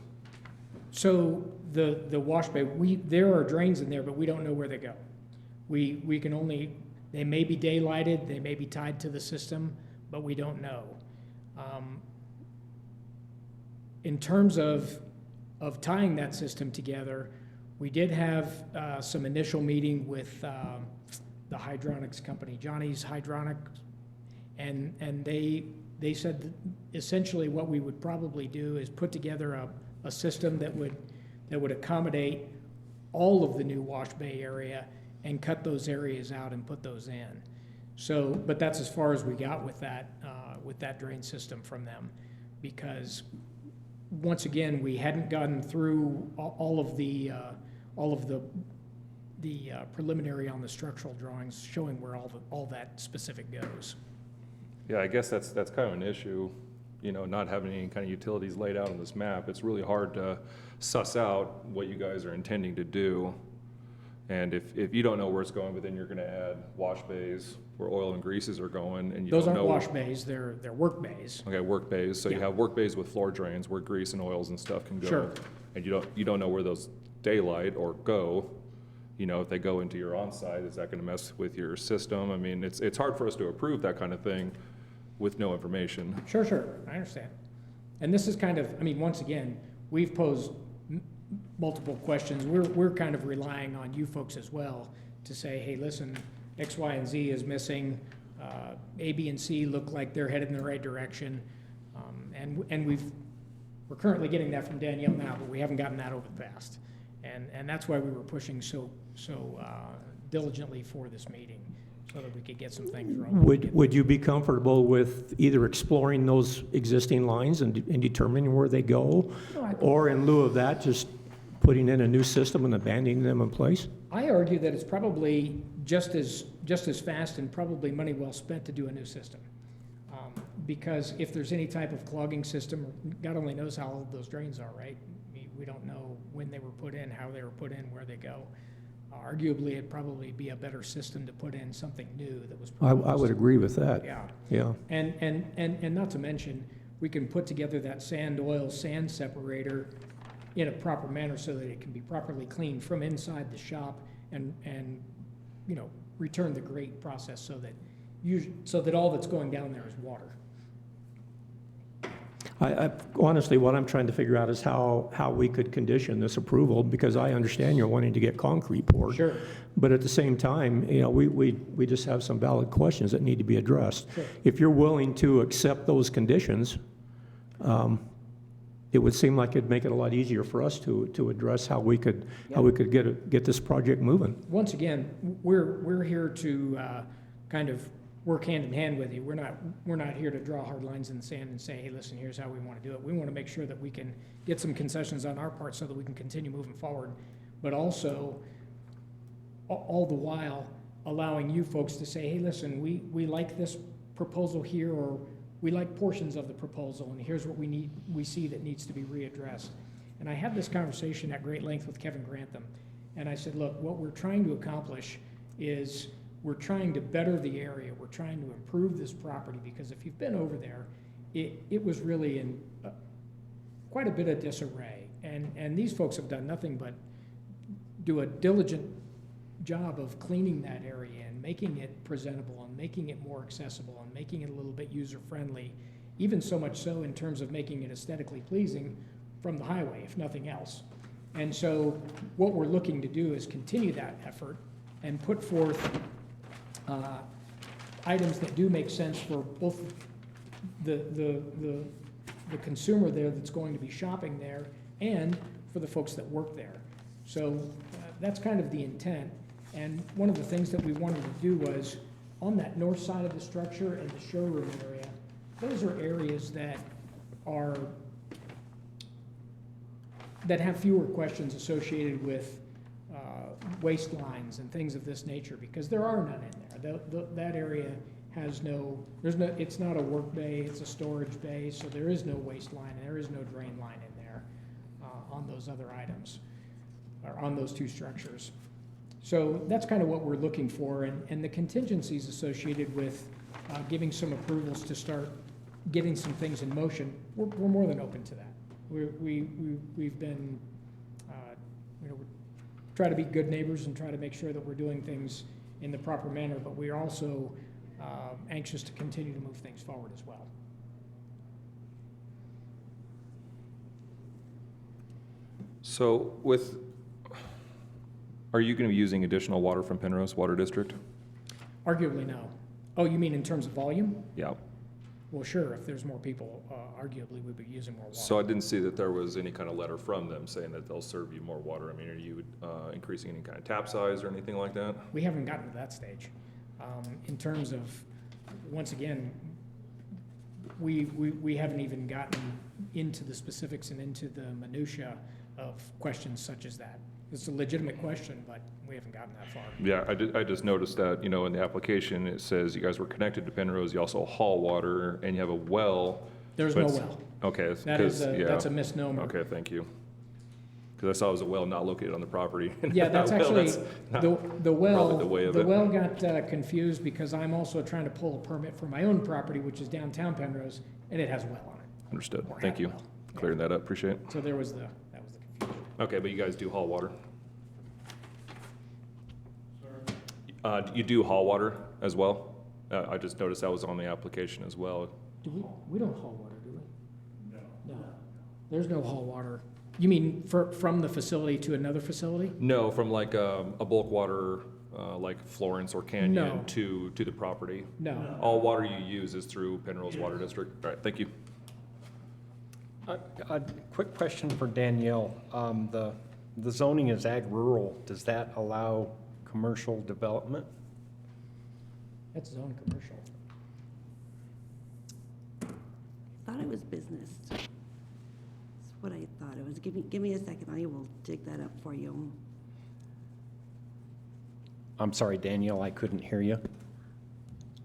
So the wash bay, there are drains in there, but we don't know where they go. We can only, they may be daylighted, they may be tied to the system, but we don't know. in terms of tying that system together, we did have some initial meeting with the hydronics company, Johnny's Hydronics, and they said that essentially what we would probably do is put together a system that would accommodate all of the new wash bay area and cut those areas out and put those in. So, but that's as far as we got with that drain system from them, because once again, we hadn't gotten through all of the preliminary on the structural drawings showing where all that specific goes.
Yeah, I guess that's kind of an issue, you know, not having any kind of utilities laid out on this map. It's really hard to suss out what you guys are intending to do. And if you don't know where it's going, but then you're gonna add wash bays where oil and greases are going, and you
Those
don't
aren't
know.
wash bays, they're work bays.
Okay, work bays, so you
Yeah.
have work bays with floor drains where grease and oils and stuff can go.
Sure.
And you don't know where those daylight or go, you know, if they go into your on-site, is that gonna mess with your system? I mean, it's hard for us to approve that kind of thing with no information.
Sure, I understand. And this is kind of, I mean, once again, we've posed multiple questions. We're kind of relying on you folks as well to say, hey, listen, X, Y, and Z is missing. A, B, and C look like they're headed in the right direction. And we're currently getting that from Danielle now, but we haven't gotten that over the past. And that's why we were pushing so diligently for this meeting, so that we could get some things rolling.
Would you be comfortable with either exploring those existing lines and determining where they go? Or in lieu of that, just putting in a new system and abandoning them in place?
I argue that it's probably just as fast and probably money well spent to do a new system. Because if there's any type of clogging system, God only knows how old those drains are, right? We don't know when they were put in, how they were put in, where they go. Arguably, it'd probably be a better system to put in something new that was proposed.
I would agree with that.
Yeah. And not to mention, we can put together that sand separator in a proper manner so that it can be properly cleaned from inside the shop and you know, return the grate process so that all that's going down there is water.
Honestly, what I'm trying to figure out is how we could condition this approval, because I understand you're wanting to get concrete poured.
Sure.
But at the same time, you know, we just have some valid questions that need to be addressed.
Sure.
If you're willing to accept those conditions, it would seem like it'd make it a lot easier for us to address how we could get this project moving.
Once again, we're here to kind of work hand in hand with you. We're not here to draw hard lines in the sand and say, hey, listen, here's how we want to do it. We want to make sure that we can get some concessions on our part so that we can continue moving forward, but also all the while allowing you folks to say, hey, listen, we like this proposal here, or we like portions of the proposal, and here's what we see that needs to be readdressed. And I had this conversation at great length with Kevin Grantham, and I said, look, what we're trying to accomplish is we're trying to better the area. We're trying to improve this property, because if you've been over there, it was really in quite a bit of disarray. And these folks have done nothing but do a diligent job of cleaning that area and making it presentable and making it more accessible and making it a little bit user-friendly, even so much so in terms of making it aesthetically pleasing from the highway, if nothing else. And so what we're looking to do is continue that effort and put forth items that do make sense for both the consumer there that's going to be shopping there and for the folks that work there. So that's kind of the intent. And one of the things that we wanted to do was, on that north side of the structure and the showroom area, those are areas that have fewer questions associated with waste lines and things of this nature, because there are none in there. That area has it's not a work bay, it's a storage bay, so there is no waste line and there is no drain line in there on those other items, or on those two structures. So that's kind of what we're looking for, and the contingencies associated with giving some approvals to start getting some things in motion, we're more than open to that. We've been, we try to be good neighbors and try to make sure that we're doing things in the proper manner, but we are also anxious to continue to move things forward as well.
So are you going to be using additional water from Penrose Water District?
Arguably, no. Oh, you mean in terms of volume?
Yeah.
Well, sure, if there's more people, arguably we'd be using more water.
So I didn't see that there was any kind of letter from them saying that they'll serve you more water. I mean, are you increasing any kind of tap size or anything like that?
We haven't gotten to that stage. In terms of, once again, we haven't even gotten into the specifics and into the minutia of questions such as that. It's a legitimate question, but we haven't gotten that far.
Yeah, I just noticed that, you know, in the application, it says you guys were connected to Penrose, you also haul water, and you have a well.
There's
but
no
it's-
well.
Okay.
That's a misnomer.
Okay, thank you. Because I saw it was a well not located on the property.
Yeah, that's
Well,
actually,
not
the well,
probably the way of
the
it.
well got confused because I'm also trying to pull a permit for my own property, which is downtown Penrose, and it has a well on it.
Understood,
Or
thank
had a
you.
well. Yeah.
Clearing that up, appreciate it.
So that was the confusion.
Okay, but you guys do haul water? You do haul water as well? I just noticed that was on the application as well.
Do we don't haul water, do we? No. No. There's no haul water. You mean from the facility to another facility?
No, from like a bulk water, like Florence or Canyon
No.
to the property?
No.
All water you use is through Penrose Water District? All right, thank you.
A quick question for Danielle. The zoning is ag rural. Does that allow commercial development?
That's zone commercial.
Thought it was business. That's what I thought it was. Give me a second, I will dig that up for you.
I'm sorry, Danielle, I couldn't hear you.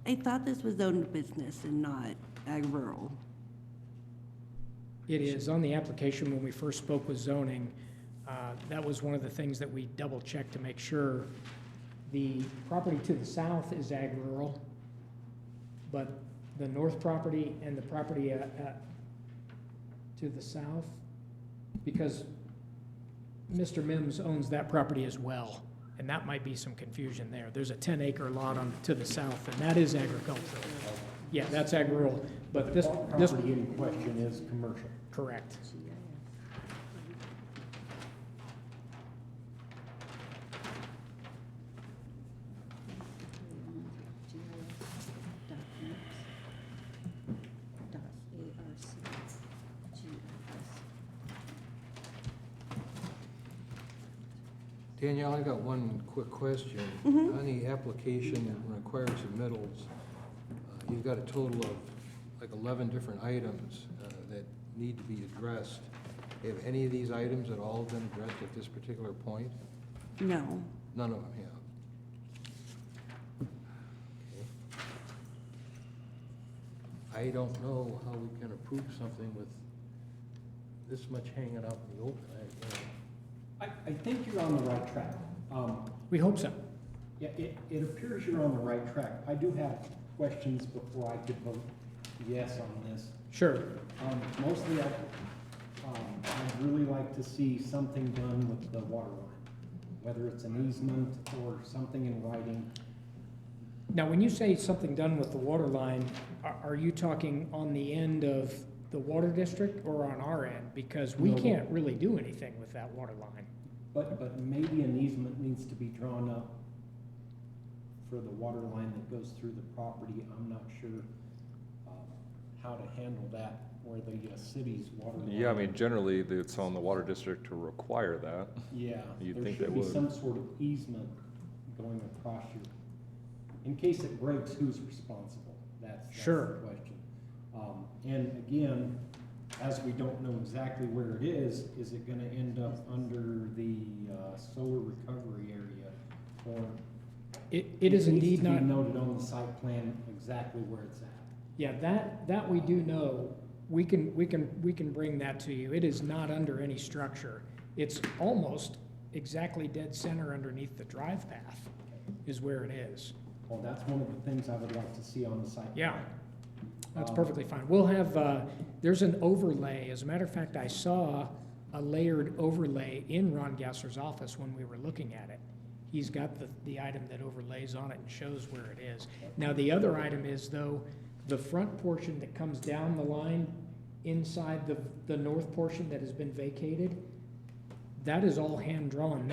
I thought this was zoned business and not ag rural.
It is. On the application, when we first spoke with zoning, that was one of the things that we double-checked to make sure. The property to the south is ag rural, but the north property and the property to the south, because Mr. Mims owns that property as well, and that might be some confusion there. There's a 10-acre lot to the south, and that is agricultural. Yeah, that's ag rural, but this
Property in question is commercial.
correct.
Danielle, I got one quick question. On the application that requires submittals, you've got a total of like 11 different items that need to be addressed. Have any of these items at all been addressed at this particular point?
No.
None of them have. Okay. I don't know how we can approve something with this much hanging out in the open.
I think you're on the right track.
We hope so.
Yeah, it appears you're on the right track. I do have questions before I could vote yes on this.
Sure.
Mostly, I'd really like to see something done with the water line, whether it's an easement or something in writing.
Now, when you say something done with the water line, are you talking on the end of the water district or on our end? Because we
No.
can't really do anything with that water line.
But maybe an easement needs to be drawn up for the water line that goes through the property. I'm not sure how to handle that, or the city's water line.
Yeah, I mean, generally, it's on the water district to require that.
Yeah,
You'd
there
think
should
they
be
would.
some sort of easement going across your, in case it breaks, who's responsible? That's
Sure.
the question. And again, as we don't know exactly where it is it gonna end up under the solar recovery area? Or
It is indeed not.
It needs to be noted on the site plan exactly where it's at.
Yeah, that we do know. We can bring that to you. It is not under any structure. It's almost exactly dead center underneath the drive path is where it is.
Well, that's one of the things I would like to see on the site.
Yeah,
plan.
that's perfectly fine. We'll have, there's an overlay. As a matter of fact, I saw a layered overlay in Ron Gasser's office when we were looking at it. He's got the item that overlays on it and shows where it is. Now, the other item is, though, the front portion that comes down the line inside the north portion that has been vacated, that is all hand-drawn.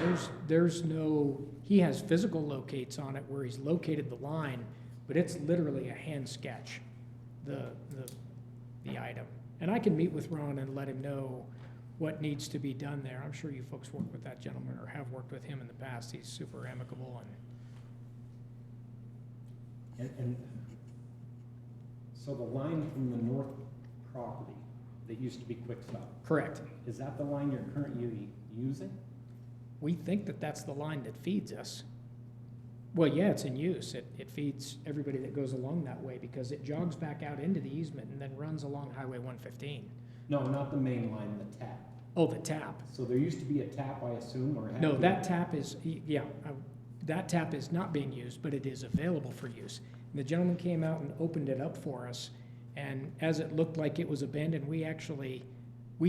There's no, he has physical locates on it where he's located the line, but it's literally a hand sketch, the item. And I can meet with Ron and let him know what needs to be done there. I'm sure you folks work with that gentleman or have worked with him in the past. He's super amicable
And so the line from the north property that used to be Quick Stop,
correct.
is that the line you're currently using?
We think that that's the line that feeds us. Well, yeah, it's in use. It feeds everybody that goes along that way because it jogs back out into the easement and then runs along Highway 115.
No, not the main line, the tap.
Oh, the tap.
So there used to be a tap, I assume, or? had
No,
to-
that tap is, yeah, that tap is not being used, but it is available for use. And the gentleman came out and opened it up for us, and as it looked like it was abandoned, we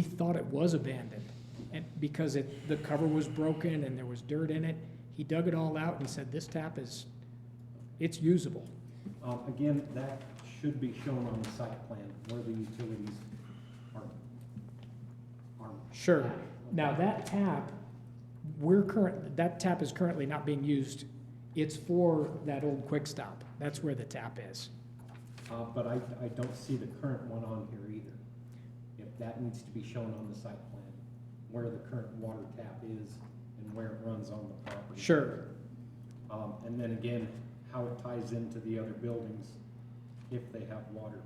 thought it was abandoned. And because the cover was broken and there was dirt in it, he dug it all out and said, this tap it's usable.
Again, that should be shown on the site plan where the utilities are.
Sure. Now, that tap, that tap is currently not being used. It's for that old Quick Stop. That's where the tap is.
But I don't see the current one on here either. If that needs to be shown on the site plan, where the current water tap is and where it runs on the property.
Sure.
And then again, how it ties into the other buildings if they have water.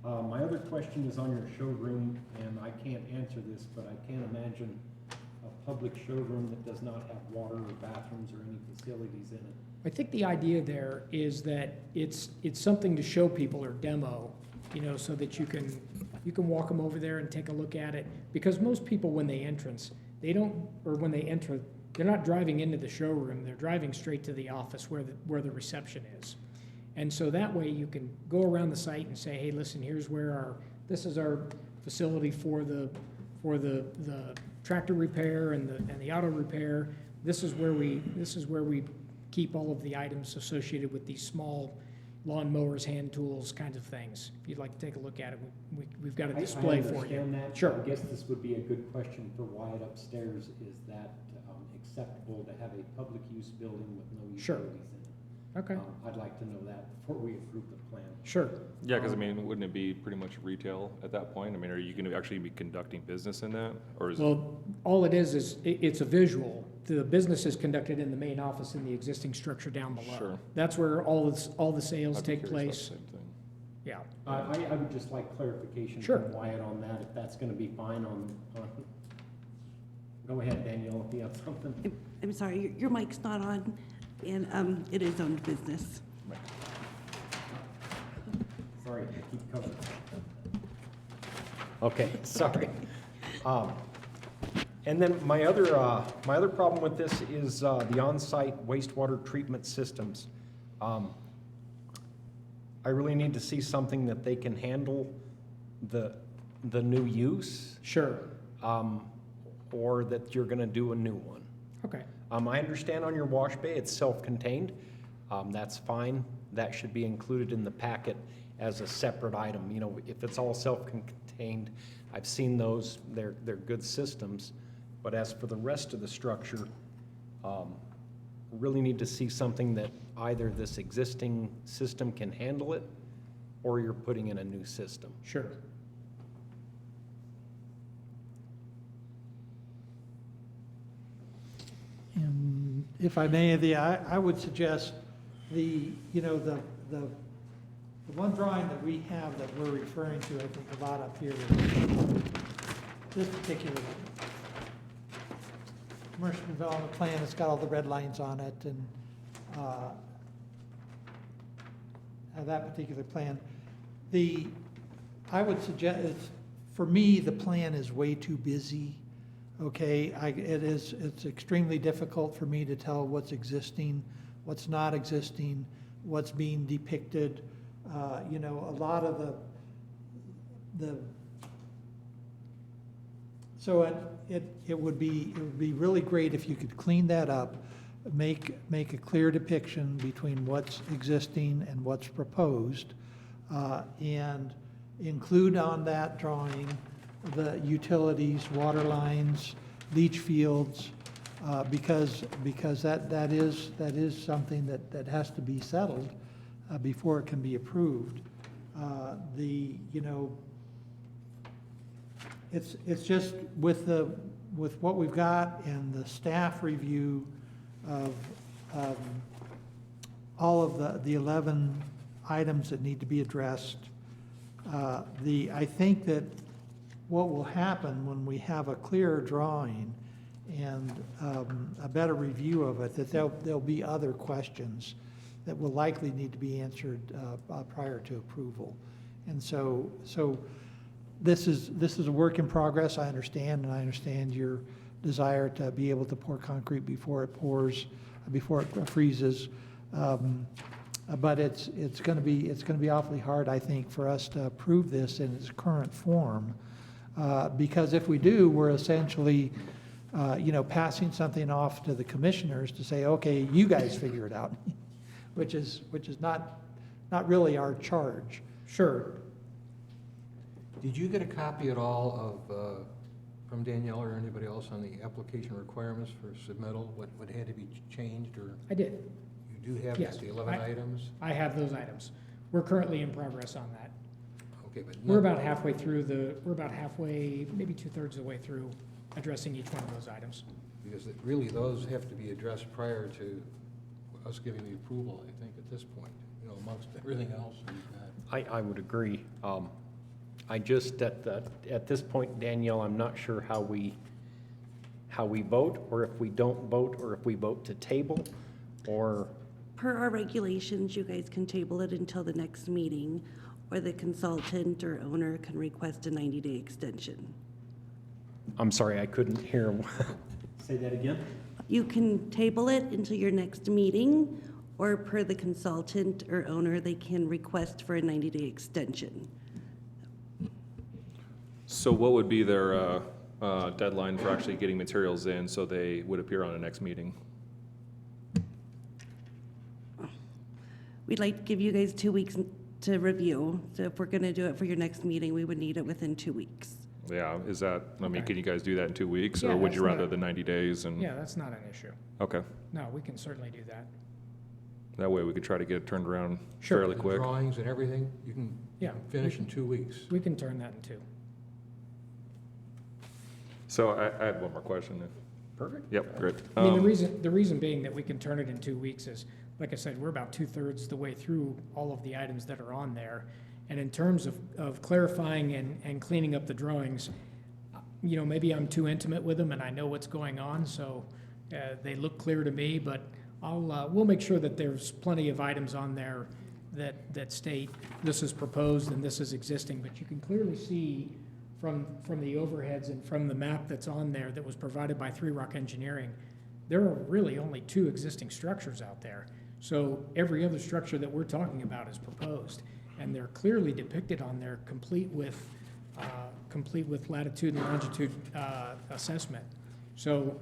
My other question is on your showroom, and I can't answer this, but I can't imagine a public showroom that does not have water or bathrooms or any facilities in it.
I think the idea there is that it's something to show people or demo, so that you can walk them over there and take a look at it. Because most people, when they enter, they're not driving into the showroom, they're driving straight to the office where the reception is. And so that way you can go around the site and say, hey, listen, here's where this is our facility for the tractor repair and the auto repair. This is where we keep all of the items associated with these small lawn mowers, hand tools, kinds of things. If you'd like to take a look at it, we've got a display for you.
I understand that.
Sure.
I guess this would be a good question for Wyatt upstairs. Is that acceptable to have a public use building with no
Sure.
utilities in it?
Okay,
I'd like to know that before we approve the plan.
sure.
Yeah, because I mean, wouldn't it be pretty much retail at that point? I mean, are you going to actually be conducting business in that? Or is it?
Well, all it is it's a visual. The business is conducted in the main office in the existing structure down below.
Sure.
That's where all the sales
I'd be
take
curious about
place.
the same thing.
Yeah.
I would just like clarification
Sure.
from Wyatt on that, if that's gonna be fine on. Go ahead, Danielle, if you have something.
I'm sorry, your mic's not on, and it is owned business.
Sorry, I keep covering. Okay, sorry. And then my other problem with this is the on-site wastewater treatment systems. I really need to see something that they can handle the new use,
Sure.
or that you're gonna do a new one.
Okay.
I understand on your wash bay, it's self-contained. That's fine. That should be included in the packet as a separate item. If it's all self-contained, I've seen those, they're good systems. But as for the rest of the structure, really need to see something that either this existing system can handle it, or you're putting in a new system.
Sure.
And if I may, I would suggest the one drawing that we have that we're referring to, I think, a lot up here, this particular commercial development plan, it's got all the red lines on it, and that particular plan. I would suggest, for me, the plan is way too busy. Okay, it's extremely difficult for me to tell what's existing, what's not existing, what's being depicted. A lot of so it would be really great if you could clean that up, make a clear depiction between what's existing and what's proposed, and include on that drawing the utilities, water lines, leach fields, because that is something that has to be settled before it can be approved. It's just with what we've got and the staff review of all of the 11 items that need to be addressed. I think that what will happen when we have a clearer drawing and a better review of it, that there'll be other questions that will likely need to be answered prior to approval. And so this is a work in progress, I understand, and I understand your desire to be able to pour concrete before it freezes. But it's going to be awfully hard, I think, for us to approve this in its current form, because if we do, we're essentially, passing something off to the commissioners to say, okay, you guys figure it out, which is not really our charge.
Sure.
Did you get a copy at all of, from Danielle or anybody else on the application requirements for submittal, what had to be changed, or?
I did.
You do have
Yes.
the 11 items?
I have those items. We're currently in progress on that.
Okay, but.
We're about halfway, maybe 2/3 of the way through addressing each one of those items.
Because really, those have to be addressed prior to us giving the approval, I think, at this point, amongst everything else we've got.
I would agree. I just, at this point, Danielle, I'm not sure how we vote, or if we don't vote, or if we vote to table, or...
Per our regulations, you guys can table it until the next meeting, or the consultant or owner can request a 90-day extension.
I'm sorry, I couldn't hear.
Say that again?
You can table it until your next meeting, or per the consultant or owner, they can request for a 90-day extension.
So what would be their deadline for actually getting materials in so they would appear on the next meeting?
We'd like to give you guys 2 weeks to review. So if we're going to do it for your next meeting, we would need it within 2 weeks.
Yeah, is that,
Okay.
can you guys do that in 2 weeks?
Yeah,
Or would
that's
you rather
not-
the 90 days and?
Yeah, that's not an issue.
Okay,
No, we can certainly do that.
that way we could try to get it turned around
Sure.
fairly
The
quick.
drawings and everything, you can
Yeah.
finish in 2 weeks.
We can turn that in 2.
So I had one more question.
Perfect.
Yep, great.
I mean, the reason being that we can turn it in 2 weeks is, like I said, we're about 2/3 the way through all of the items that are on there. And in terms of clarifying and cleaning up the drawings, maybe I'm too intimate with them and I know what's going on, so they look clear to me, but we'll make sure that there's plenty of items on there that state this is proposed and this is existing, but you can clearly see from the overheads and from the map that's on there that was provided by Three Rock Engineering, there are really only 2 existing structures out there. So every other structure that we're talking about is proposed, and they're clearly depicted on there, complete with latitude and longitude assessment. So,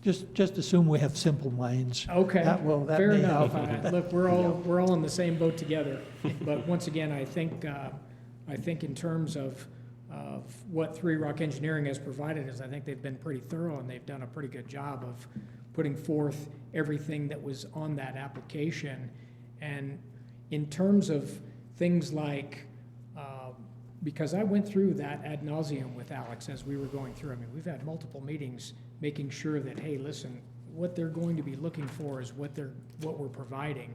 Just assume we have simple minds.
okay,
That
fair
may
enough.
help.
Look, we're all in the same boat together. But once again, I think in terms of what Three Rock Engineering has provided is, I think they've been pretty thorough and they've done a pretty good job of putting forth everything that was on that application. And in terms of things like, because I went through that ad nauseum with Alex as we were going through. I mean, we've had multiple meetings making sure that, hey, listen, what they're going to be looking for is what we're providing.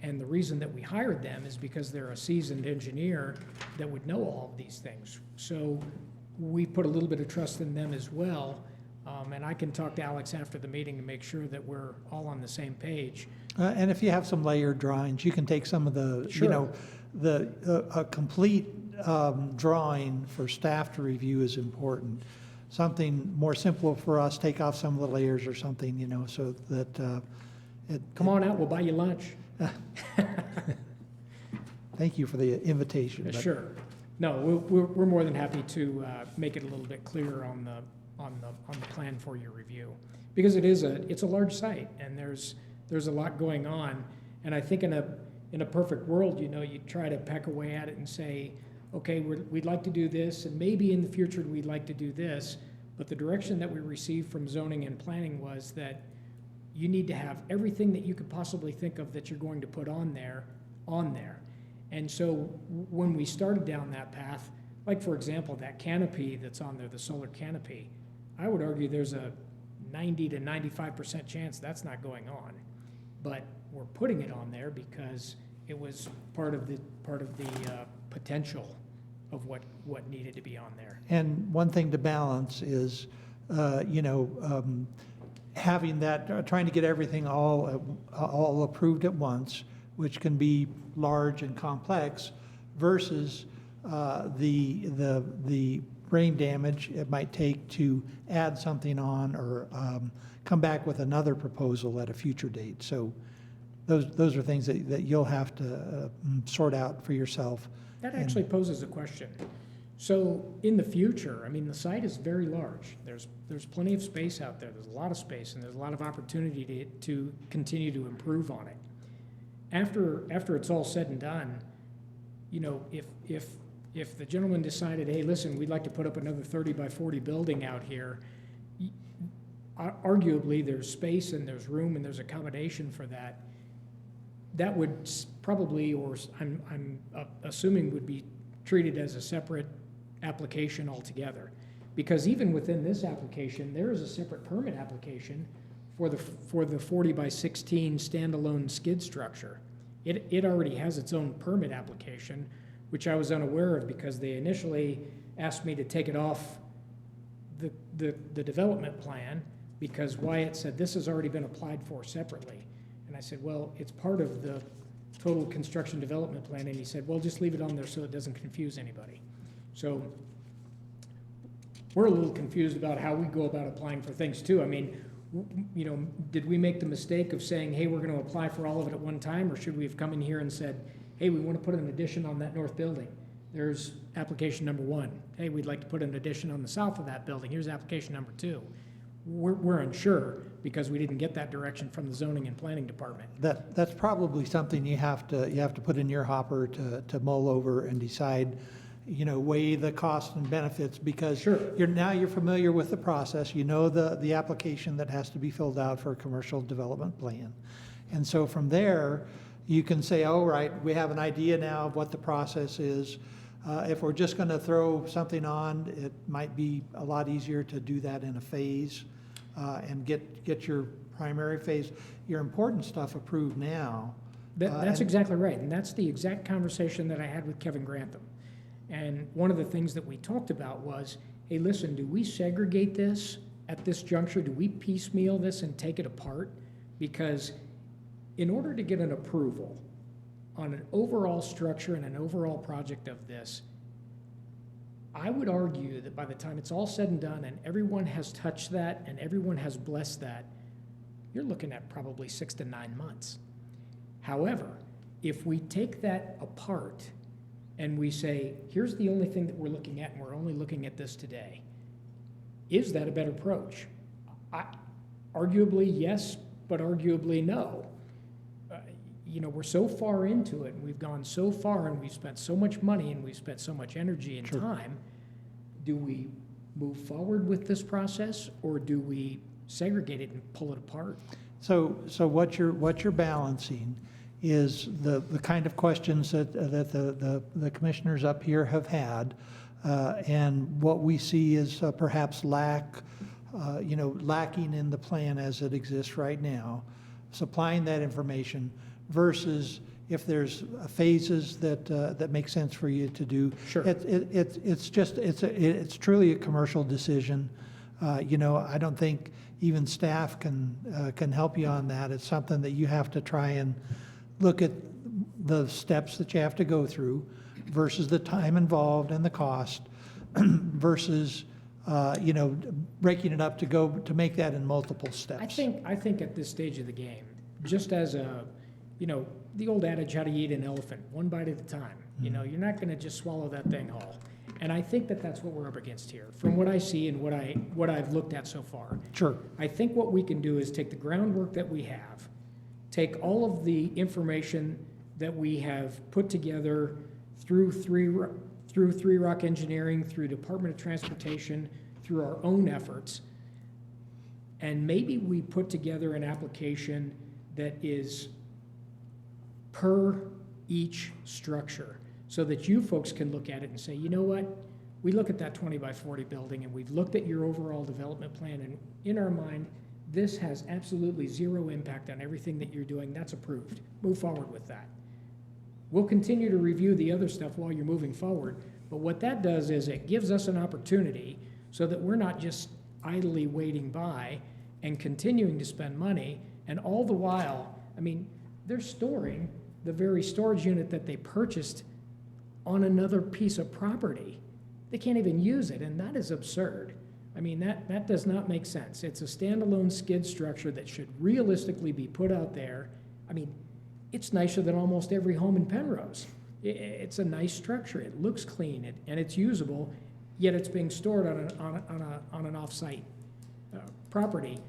And the reason that we hired them is because they're a seasoned engineer that would know all of these things. So we put a little bit of trust in them as well. And I can talk to Alex after the meeting to make sure that we're all on the same page.
And if you have some layered drawings, you can take some of the,
Sure.
a complete drawing for staff to review is important. Something more simple for us, take off some of the layers or something, so that
Come on out, we'll buy you lunch.
Thank you for the invitation. but-
Sure. No, we're more than happy to make it a little bit clearer on the plan for your review. Because it's a large site, and there's a lot going on. And I think in a perfect world, you try to peck away at it and say, okay, we'd like to do this, and maybe in the future we'd like to do this. But the direction that we received from zoning and planning was that you need to have everything that you could possibly think of that you're going to put on there. And so when we started down that path, like for example, that canopy that's on there, the solar canopy, I would argue there's a 90 to 95% chance that's not going on. But we're putting it on there because it was part of the potential of what needed to be on there.
And one thing to balance is, having that, trying to get everything all approved at once, which can be large and complex, versus the brain damage it might take to add something on or come back with another proposal at a future date. So those are things that you'll have to sort out for yourself.
That actually poses a question. So in the future, I mean, the site is very large. There's plenty of space out there. There's a lot of space, and there's a lot of opportunity to continue to improve on it. After it's all said and done, if the gentleman decided, hey, listen, we'd like to put up another 30 by 40 building out here, arguably there's space and there's room and there's accommodation for that. That would probably, or I'm assuming would be treated as a separate application altogether. Because even within this application, there is a separate permit application for the 40 by 16 standalone skid structure. It already has its own permit application, which I was unaware of because they initially asked me to take it off the development plan because Wyatt said this has already been applied for separately. And I said, well, it's part of the total construction development plan. And he said, well, just leave it on there so it doesn't confuse anybody. So we're a little confused about how we go about applying for things too. I mean, did we make the mistake of saying, hey, we're going to apply for all of it at one time? Or should we have come in here and said, hey, we want to put an addition on that north building. There's application number 1. Hey, we'd like to put an addition on the south of that building. Here's application number 2. We're unsure because we didn't get that direction from the zoning and planning department.
That's probably something you have to put in your hopper to mull over and decide, weigh the costs and benefits, because
Sure.
You're familiar with the process. You know the application that has to be filled out for a commercial development plan. And so from there, you can say, oh, right, we have an idea now of what the process is. If we're just going to throw something on, it might be a lot easier to do that in a phase and get your primary phase, your important stuff approved now.
That's exactly right, and that's the exact conversation that I had with Kevin Grantham. And one of the things that we talked about was, hey, listen, do we segregate this at this juncture? Do we piecemeal this and take it apart? Because in order to get an approval on an overall structure and an overall project of this, I would argue that by the time it's all said and done and everyone has touched that and everyone has blessed that, you're looking at probably 6 to 9 months. However, if we take that apart and we say, here's the only thing that we're looking at and we're only looking at this today, is that a better approach? Arguably yes, but arguably no. We're so far into it and we've gone so far and we've spent so much money and we've spent so much energy and time. Do we move forward with this process or do we segregate it and pull it apart?
So what you're balancing is the kind of questions that the commissioners up here have had, and what we see is perhaps lacking in the plan as it exists right now, supplying that information versus if there's phases that make sense for you to do.
Sure.
It's truly a commercial decision. I don't think even staff can help you on that. It's something that you have to try and look at the steps that you have to go through versus the time involved and the cost versus breaking it up to make that in multiple steps.
I think at this stage of the game, just as the old adage, how to eat an elephant, one bite at a time. You're not going to just swallow that thing whole. And I think that that's what we're up against here, from what I see and what I've looked at so far.
Sure.
I think what we can do is take the groundwork that we have, take all of the information that we have put together through Three Rock Engineering, through Department of Transportation, through our own efforts. And maybe we put together an application that is per each structure, so that you folks can look at it and say, you know what? We look at that 20 by 40 building and we've looked at your overall development plan, and in our mind, this has absolutely zero impact on everything that you're doing. That's approved. Move forward with that. We'll continue to review the other stuff while you're moving forward, but what that does is it gives us an opportunity so that we're not just idly waiting by and continuing to spend money, and all the while, I mean, they're storing the very storage unit that they purchased on another piece of property. They can't even use it, and that is absurd. I mean, that does not make sense. It's a standalone skid structure that should realistically be put out there. I mean, it's nicer than almost every home in Penrose. It's a nice structure. It looks clean, and it's usable, yet it's being stored on an off-site property.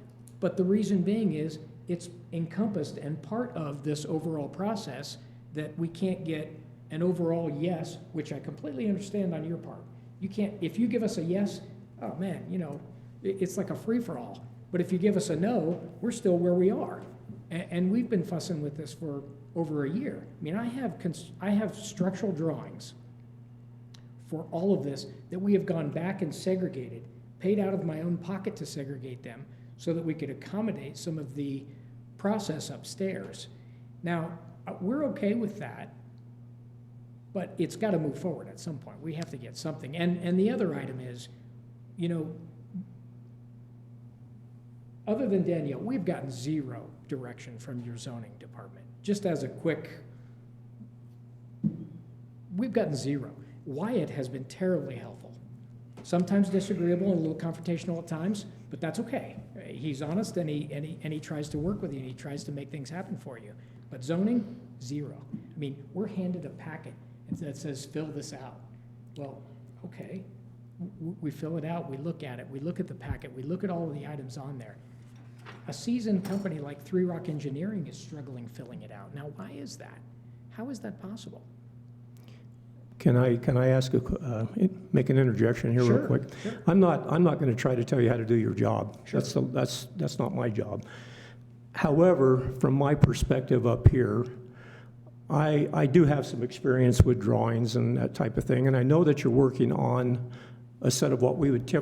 But the reason being is it's encompassed and part of this overall process that we can't get an overall yes, which I completely understand on your part. You can't, if you give us a yes, oh man, you know, it's like a free-for-all. But if you give us a no, we're still where we are. And we've been fussing with this for over a year. I mean, I have structural drawings for all of this that we have gone back and segregated, paid out of my own pocket to segregate them so that we could accommodate some of the process upstairs. Now, we're okay with that, but it's got to move forward at some point. We have to get something. And the other item is, you know, other than Danielle, we've gotten zero direction from your zoning department. Just as a quick, we've gotten zero. Wyatt has been terribly helpful. Sometimes disagreeable and a little confrontational at times, but that's okay. He's honest and he tries to work with you and he tries to make things happen for you. But zoning, zero. I mean, we're handed a packet that says fill this out. Well, okay. We fill it out, we look at it, we look at the packet, we look at all of the items on there. A seasoned company like Three Rock Engineering is struggling filling it out. Now, why is that? How is that possible?
Can I ask make an interjection here real quick?
Sure.
I'm not going to try to tell you how to do your job.
Sure.
That's not my job. However, from my perspective up here, I do have some experience with drawings and that type of thing, and I know that you're working on a set of what we would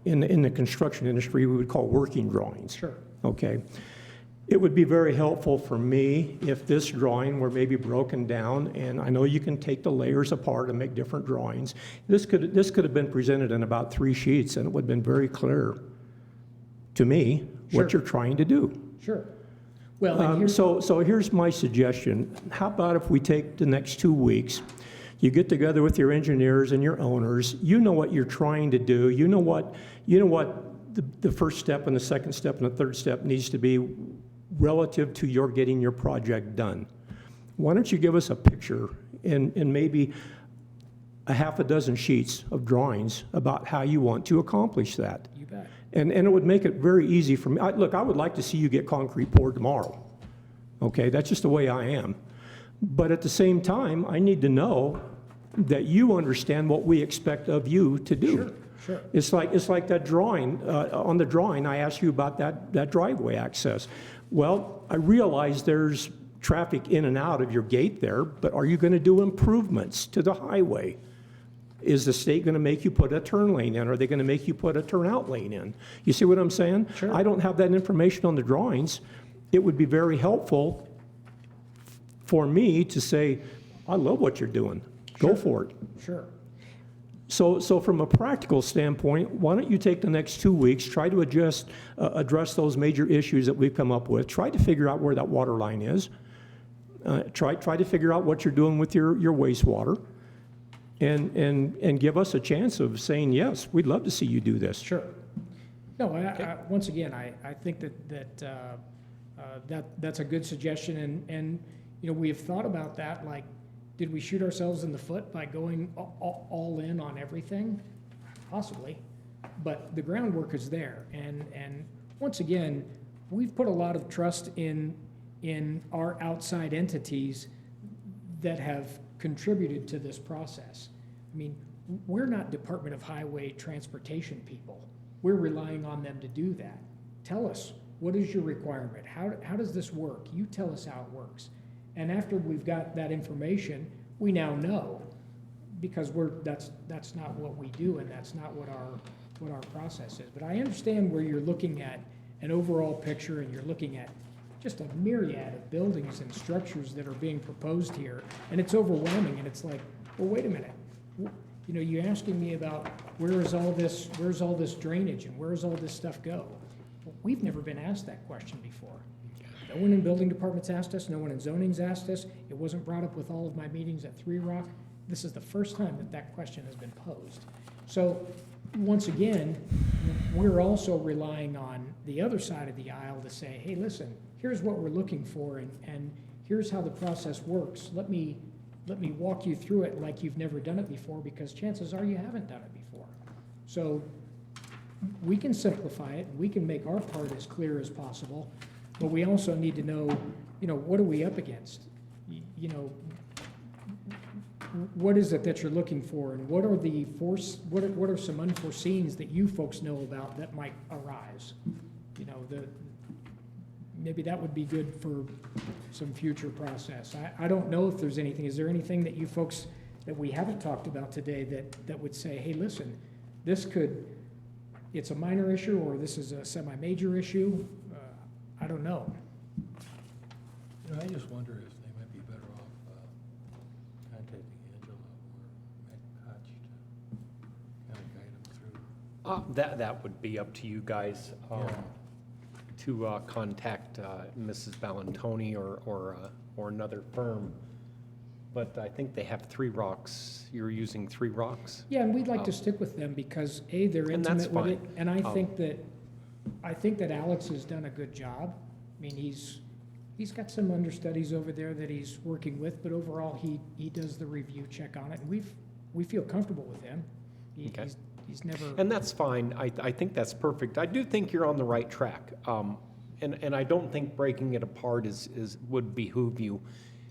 in the construction industry we would call working drawings.
Sure.
Okay. It would be very helpful for me if this drawing were maybe broken down, and I know you can take the layers apart and make different drawings. This could have been presented in about 3 sheets, and it would have been very clear to me what you're trying to do.
Sure. Well, and here's
So here's my suggestion. How about if we take the next 2 weeks, you get together with your engineers and your owners, you know what you're trying to do, you know what the first step and the second step and the third step needs to be relative to your getting your project done. Why don't you give us a picture and maybe a half a dozen sheets of drawings about how you want to accomplish that?
You bet.
And it would make it very easy for me. Look, I would like to see you get concrete poured tomorrow. Okay, that's just the way I am. But at the same time, I need to know that you understand what we expect of you to do.
Sure.
It's like that drawing. On the drawing, I asked you about that driveway access. Well, I realize there's traffic in and out of your gate there, but are you going to do improvements to the highway? Is the state going to make you put a turn lane in? Are they going to make you put a turnout lane in? You see what I'm saying?
Sure.
I don't have that information on the drawings. It would be very helpful for me to say, I love what you're doing. Go for it.
Sure.
So from a practical standpoint, why don't you take the next 2 weeks, try to address those major issues that we've come up with, try to figure out where that water line is, try to figure out what you're doing with your wastewater, and give us a chance of saying, yes, we'd love to see you do this.
Sure. No, once again, I think that's a good suggestion, and you know, we have thought about that, like, did we shoot ourselves in the foot by going all in on everything? Possibly, but the groundwork is there, and once again, we've put a lot of trust in our outside entities that have contributed to this process. I mean, we're not Department of Highway Transportation people. we're relying on them to do that. Tell us, what is your requirement? How does this work? You tell us how it works. And after we've got that information, we now know, because that's not what we do, and that's not what our process is. But I understand where you're looking at an overall picture, and you're looking at just a myriad of buildings and structures that are being proposed here, and it's overwhelming, and it's like, well, wait a minute. You know, you're asking me about where's all this drainage, and where's all this stuff go? Well, we've never been asked that question before. No one in building departments asked us, no one in zoning's asked us. It wasn't brought up with all of my meetings at 3 Rock. This is the first time that question has been posed. So, once again, we're also relying on the other side of the aisle to say, hey, listen, here's what we're looking for, and here's how the process works. Let me walk you through it like you've never done it before, because chances are you haven't done it before. So we can simplify it, we can make our part as clear as possible, but we also need to know, what are we up against? What is it that you're looking for, and what are what are some unforeseens that you folks know about that might arise? Maybe that would be good for some future process. I don't know if there's anything. Is there anything that you folks that we haven't talked about today that would say, hey, listen, it's a minor issue, or this is a semi-major issue? I don't know.
I just wonder if they might be better off contacting Angela or Matt Koch to kind of guide them through.
That would be up to you guys to contact Mrs. Ballantoni or another firm. But I think they have 3 Rocks. You're using 3 Rocks?
Yeah, and we'd like to stick with them because they're
And that's
intimate with it,
fine.
and I think that Alex has done a good job. I mean, he's got some understudies over there that he's working with, but overall, he does the review check on it, and we feel comfortable with him.
Okay.
He's never.
And that's fine. I think that's perfect. I do think you're on the right track. And I don't think breaking it apart would behoove you.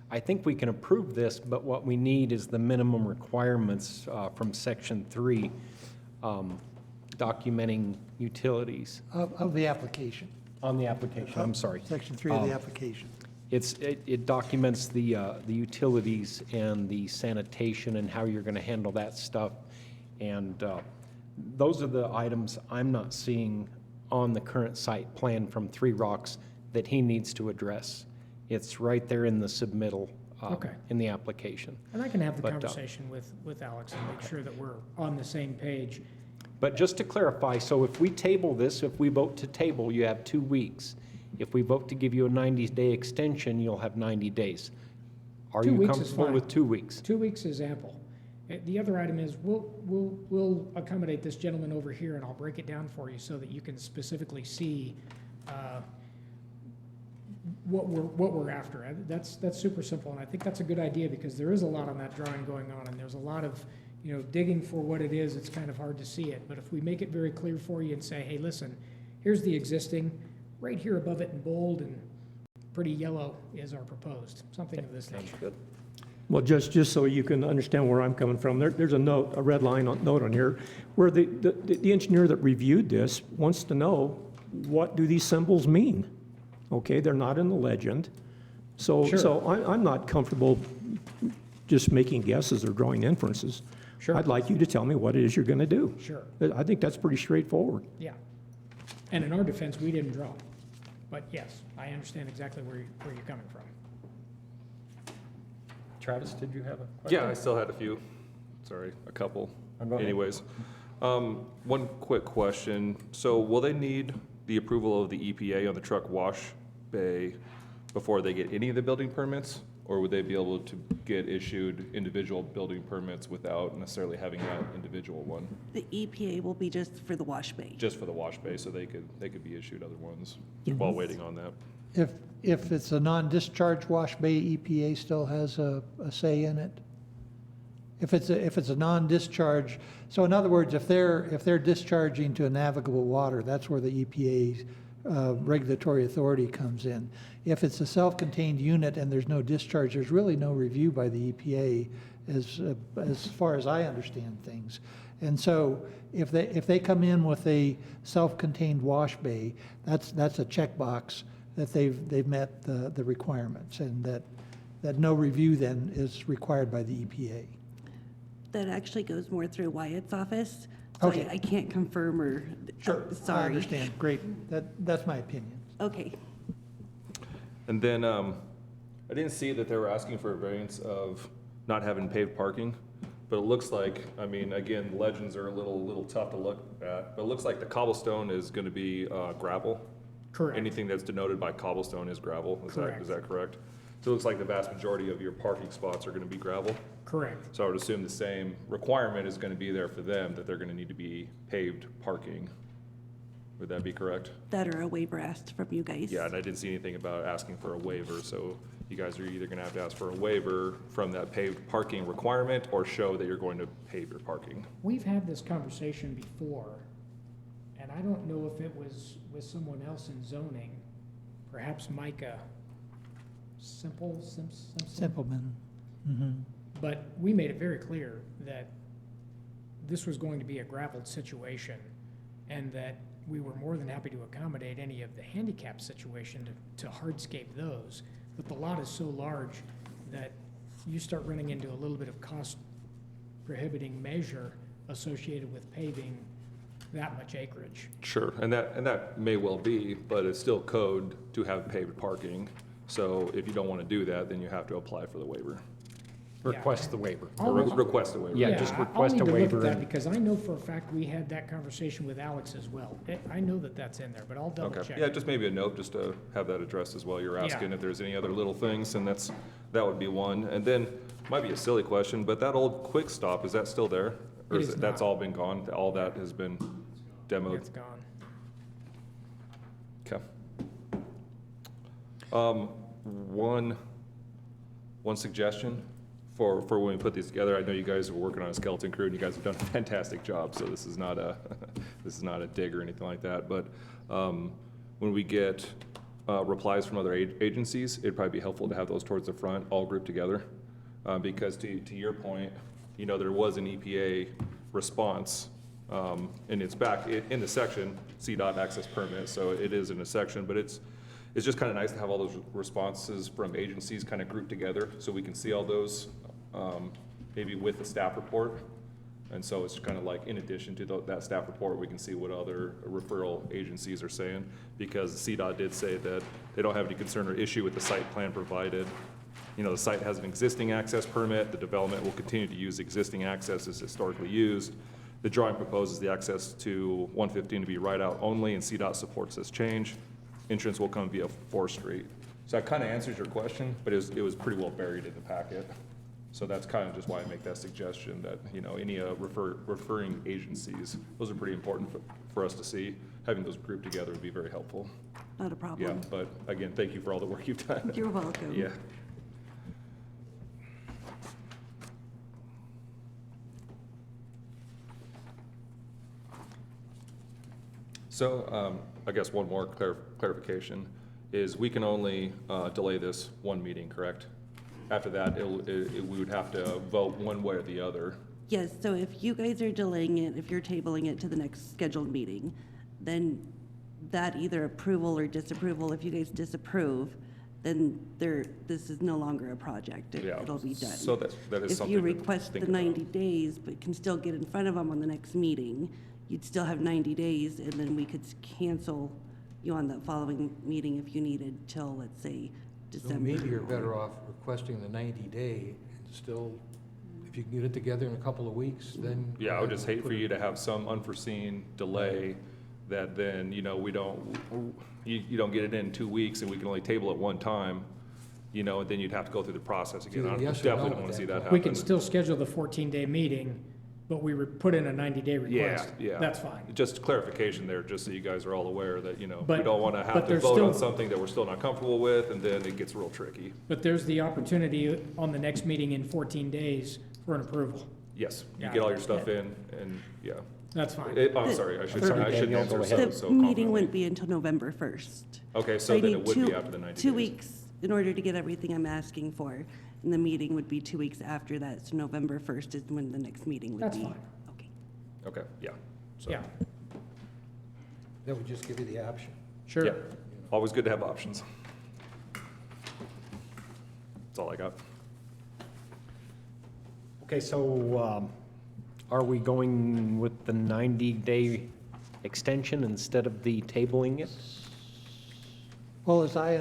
I think we can approve this, but what we need is the minimum requirements from Section 3, documenting utilities.
Of the application.
On the application, I'm sorry.
Section 3 of the application.
It documents the utilities and the sanitation and how you're going to handle that stuff. And those are the items I'm not seeing on the current site plan from 3 Rocks that he needs to address. It's right there in the submittal,
Okay.
in the application.
And I can have the
But,
conversation with Alex and make sure that we're on the same page.
But just to clarify, so if we table this, if we vote to table, you have 2 weeks. If we vote to give you a 90-day extension, you'll have 90 days. Are
2
you
weeks is
comfortable
fine.
with 2 weeks?
2 weeks is ample. The other item is, we'll accommodate this gentleman over here, and I'll break it down for you so that you can specifically see what we're after. That's super simple, and I think that's a good idea, because there is a lot on that drawing going on, and there's a lot of, digging for what it is. It's kind of hard to see it, but if we make it very clear for you and say, hey, listen, here's the existing, right here above it in bold and pretty yellow is our proposed, something of this nature.
Good.
Well, just so you can understand where I'm coming from, there's a note, a red line note on here, where the engineer that reviewed this wants to know, what do these symbols mean? Okay, they're not in the legend. So I'm not comfortable just making guesses or drawing inferences.
Sure.
I'd like you to tell me what it is you're going to do.
Sure.
I think that's pretty straightforward.
Yeah. And in our defense, we didn't draw. But yes, I understand exactly where you're coming from.
Travis, did you have a question?
Yeah, I still had a few. Sorry, a couple.
Go ahead.
Anyways, one quick question. So will they need the approval of the EPA on the truck wash bay before they get any of the building permits? Or would they be able to get issued individual building permits without necessarily having that individual one?
The EPA will be just for the wash bay.
Just for the wash bay, so they could be issued other ones while waiting on that?
If it's a non-discharge wash bay, EPA still has a say in it? If it's a non-discharge, so in other words, if they're discharging to a navigable water, that's where the EPA regulatory authority comes in. If it's a self-contained unit and there's no discharge, there's really no review by the EPA as far as I understand things. And so if they come in with a self-contained wash bay, that's a checkbox that they've met the requirements, and that no review then is required by the EPA.
That actually goes more through Wyatt's office. So
Okay.
I can't confirm or,
I
sorry.
understand, great, that's my opinion.
Okay.
And then, I didn't see that they were asking for a variance of not having paved parking, but it looks like, I mean, again, legends are a little tough to look at, but it looks like the cobblestone is gonna be, gravel.
Correct.
Anything that's denoted by cobblestone is gravel, is
Correct.
that correct? So it looks like the vast majority of your parking spots are gonna be gravel?
Correct.
So I would assume the same requirement is gonna be there for them, that they're gonna need to be paved parking. Would that be correct?
That or a waiver asked from you guys.
Yeah, and I didn't see anything about asking for a waiver, so you guys are either gonna have to ask for a waiver from that paved parking requirement or show that you're going to pave your parking.
We've had this conversation before, and I don't know if it was with someone else in zoning, perhaps Micah Simpson?
Simpleman. Mm-hmm.
But we made it very clear that this was going to be a gravelled situation, and that we were more than happy to accommodate any of the handicap situation to hardscape those. But the lot is so large that you start running into a little bit of cost prohibiting measure associated with paving that much acreage.
Sure, and that may well be, but it's still code to have paved parking. So if you don't wanna do that, then you have to apply for the waiver.
Request the waiver.
I'll-
Request a waiver.
Yeah, just
I'll
request
need
a
to look at
waiver
that,
and-
because I know for a fact we had that conversation with Alex as well. I know that that's in there, but I'll double
Okay,
check.
yeah, just maybe a note, just to have that addressed as well. You're
Yeah.
asking if there's any other little things, and that would be one. And then, might be a silly question, but that old Quick Stop, is that still there? Or
It
is
is
it, that's
not.
all been gone? All that has been demoed?
It's gone.
Okay. One suggestion for when we put these together, I know you guys are working on a skeleton crew, and you guys have done a fantastic job, so this is not a, this is not a dig or anything like that, but, when we get, replies from other agencies, it'd probably be helpful to have those towards the front, all grouped together. Because to your point, you know, there was an EPA response, and it's back in the section, CDOT access permit, so it is in a section, but it's just kind of nice to have all those responses from agencies kind of grouped together, so we can see all those, maybe with the staff report. And so it's kind of like, in addition to that staff report, we can see what other referral agencies are saying, because CDOT did say that they don't have any concern or issue with the site plan provided. You know, the site has an existing access permit, the development will continue to use existing access as historically used. The drawing proposes the access to 115 to be right-out only, and CDOT supports this change. Entrance will come via 4th Street. So that kind of answers your question, but it was pretty well buried in the packet. So that's kind of just why I make that suggestion, that, you know, any referring agencies, those are pretty important for us to see. Having those grouped together would be very helpful.
Not a
Yeah,
problem.
but again, thank you for all the work you've done.
You're welcome.
Yeah. So, I guess one more clarification is we can only delay this one meeting, correct? After that, we would have to vote one way or the other.
Yes, so if you guys are delaying it, if you're tabling it to the next scheduled meeting, then that either approval or disapproval, if you guys disapprove, then this is no longer a project.
Yeah.
It'll be done.
So that is
If
something
you
to
request the
think about.
90 days, but can still get in front of them on the next meeting, you'd still have 90 days, and then we could cancel you on the following meeting if you needed till, let's say,
So
December.
maybe you're better off requesting the 90-day and still, if you can get it together in a couple of weeks, then.
Yeah, I would just hate for you to have some unforeseen delay that then, you know, you don't get it in 2 weeks and we can only table it one time, you know, and then you'd have to go through the process again.
Either
I
yes or
definitely
no
don't want
at
to see
that
that
point.
happen.
We can still schedule the 14-day meeting, but we put in a 90-day request.
Yeah.
That's fine.
Just clarification there, just so you guys are all aware that, you know, we
But-
don't want to
but
have to
there's
vote on
still-
something that we're still not comfortable with, and then it gets real tricky.
But there's the opportunity on the next meeting in 14 days for an approval.
Yes, you
Got
get all
it.
your stuff in, and, yeah.
That's fine.
I'm sorry, I shouldn't
30
answer
Daniel, go
so
ahead.
The
so
meeting
confidently.
wouldn't be until November 1st.
Okay, so
I
then
need
it would
two-
be after the 90 days.
2 weeks in order to get everything I'm asking for, and the meeting would be 2 weeks after that, so November 1st is when the next meeting would be.
That's fine.
Okay.
Okay, yeah. So,
Yeah,
That would just give you the option.
sure.
Yeah, always good to have options. That's all I got.
Okay, so are we going with the 90-day extension instead of the tabling it?
Well, as I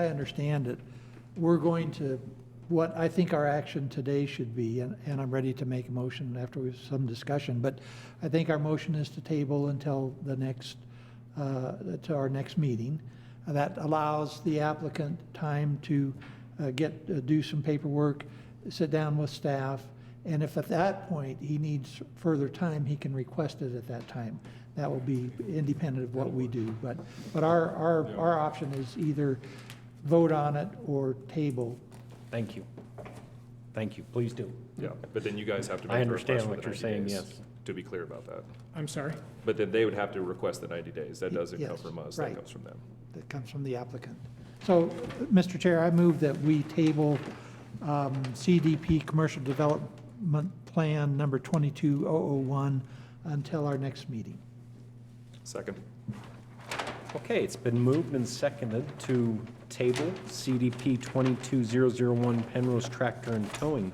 understand it, we're going to, what I think our action today should be, and I'm ready to make a motion after we've some discussion, but I think our motion is to table until the next, to our next meeting. That allows the applicant time to do some paperwork, sit down with staff, and if at that point he needs further time, he can request it at that time. That will be independent of what we do, but our option is either vote on it or table.
Thank you. Thank you, please do.
Yeah, but then you guys have to
I
make a request
understand
for
what
the
you're
90
saying,
days,
yes.
to be clear about that.
I'm sorry?
But then they would have to request the 90 days. That doesn't come
Yes,
from us,
right.
that comes from them.
That comes from the applicant. So, Mr. Chair, I move that we table CDP Commercial Development Plan number 22001 until our next meeting.
Second.
Okay, it's been moved and seconded to table CDP 22001 Penrose Tractor and Towing.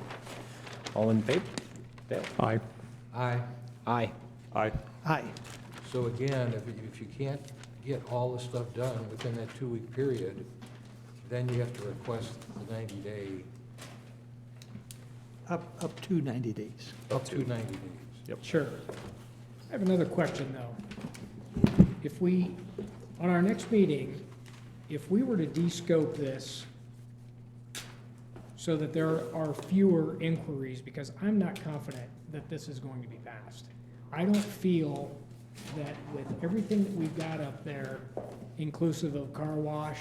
All in favor? Dale?
Aye.
Aye.
Aye.
Aye.
Aye.
So again, if you can't get all the stuff done within that 2-week period, then you have to request the 90-day,
Up to 90 days.
up to 90 days.
Yep.
Sure. I have another question, though. If we, on our next meeting, if we were to de-scope this so that there are fewer inquiries, because I'm not confident that this is going to be passed. I don't feel that with everything that we've got up there, inclusive of car wash,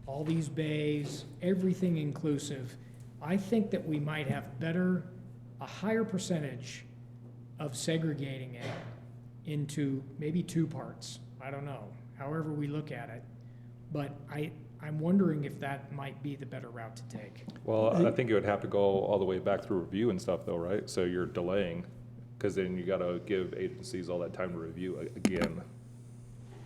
all these bays, everything inclusive, I think that we might have a higher percentage of segregating it into maybe 2 parts. I don't know, however we look at it. But I'm wondering if that might be the better route to take.
Well, I think it would have to go all the way back through review and stuff though, right? So you're delaying, because then you gotta give agencies all that time to review again,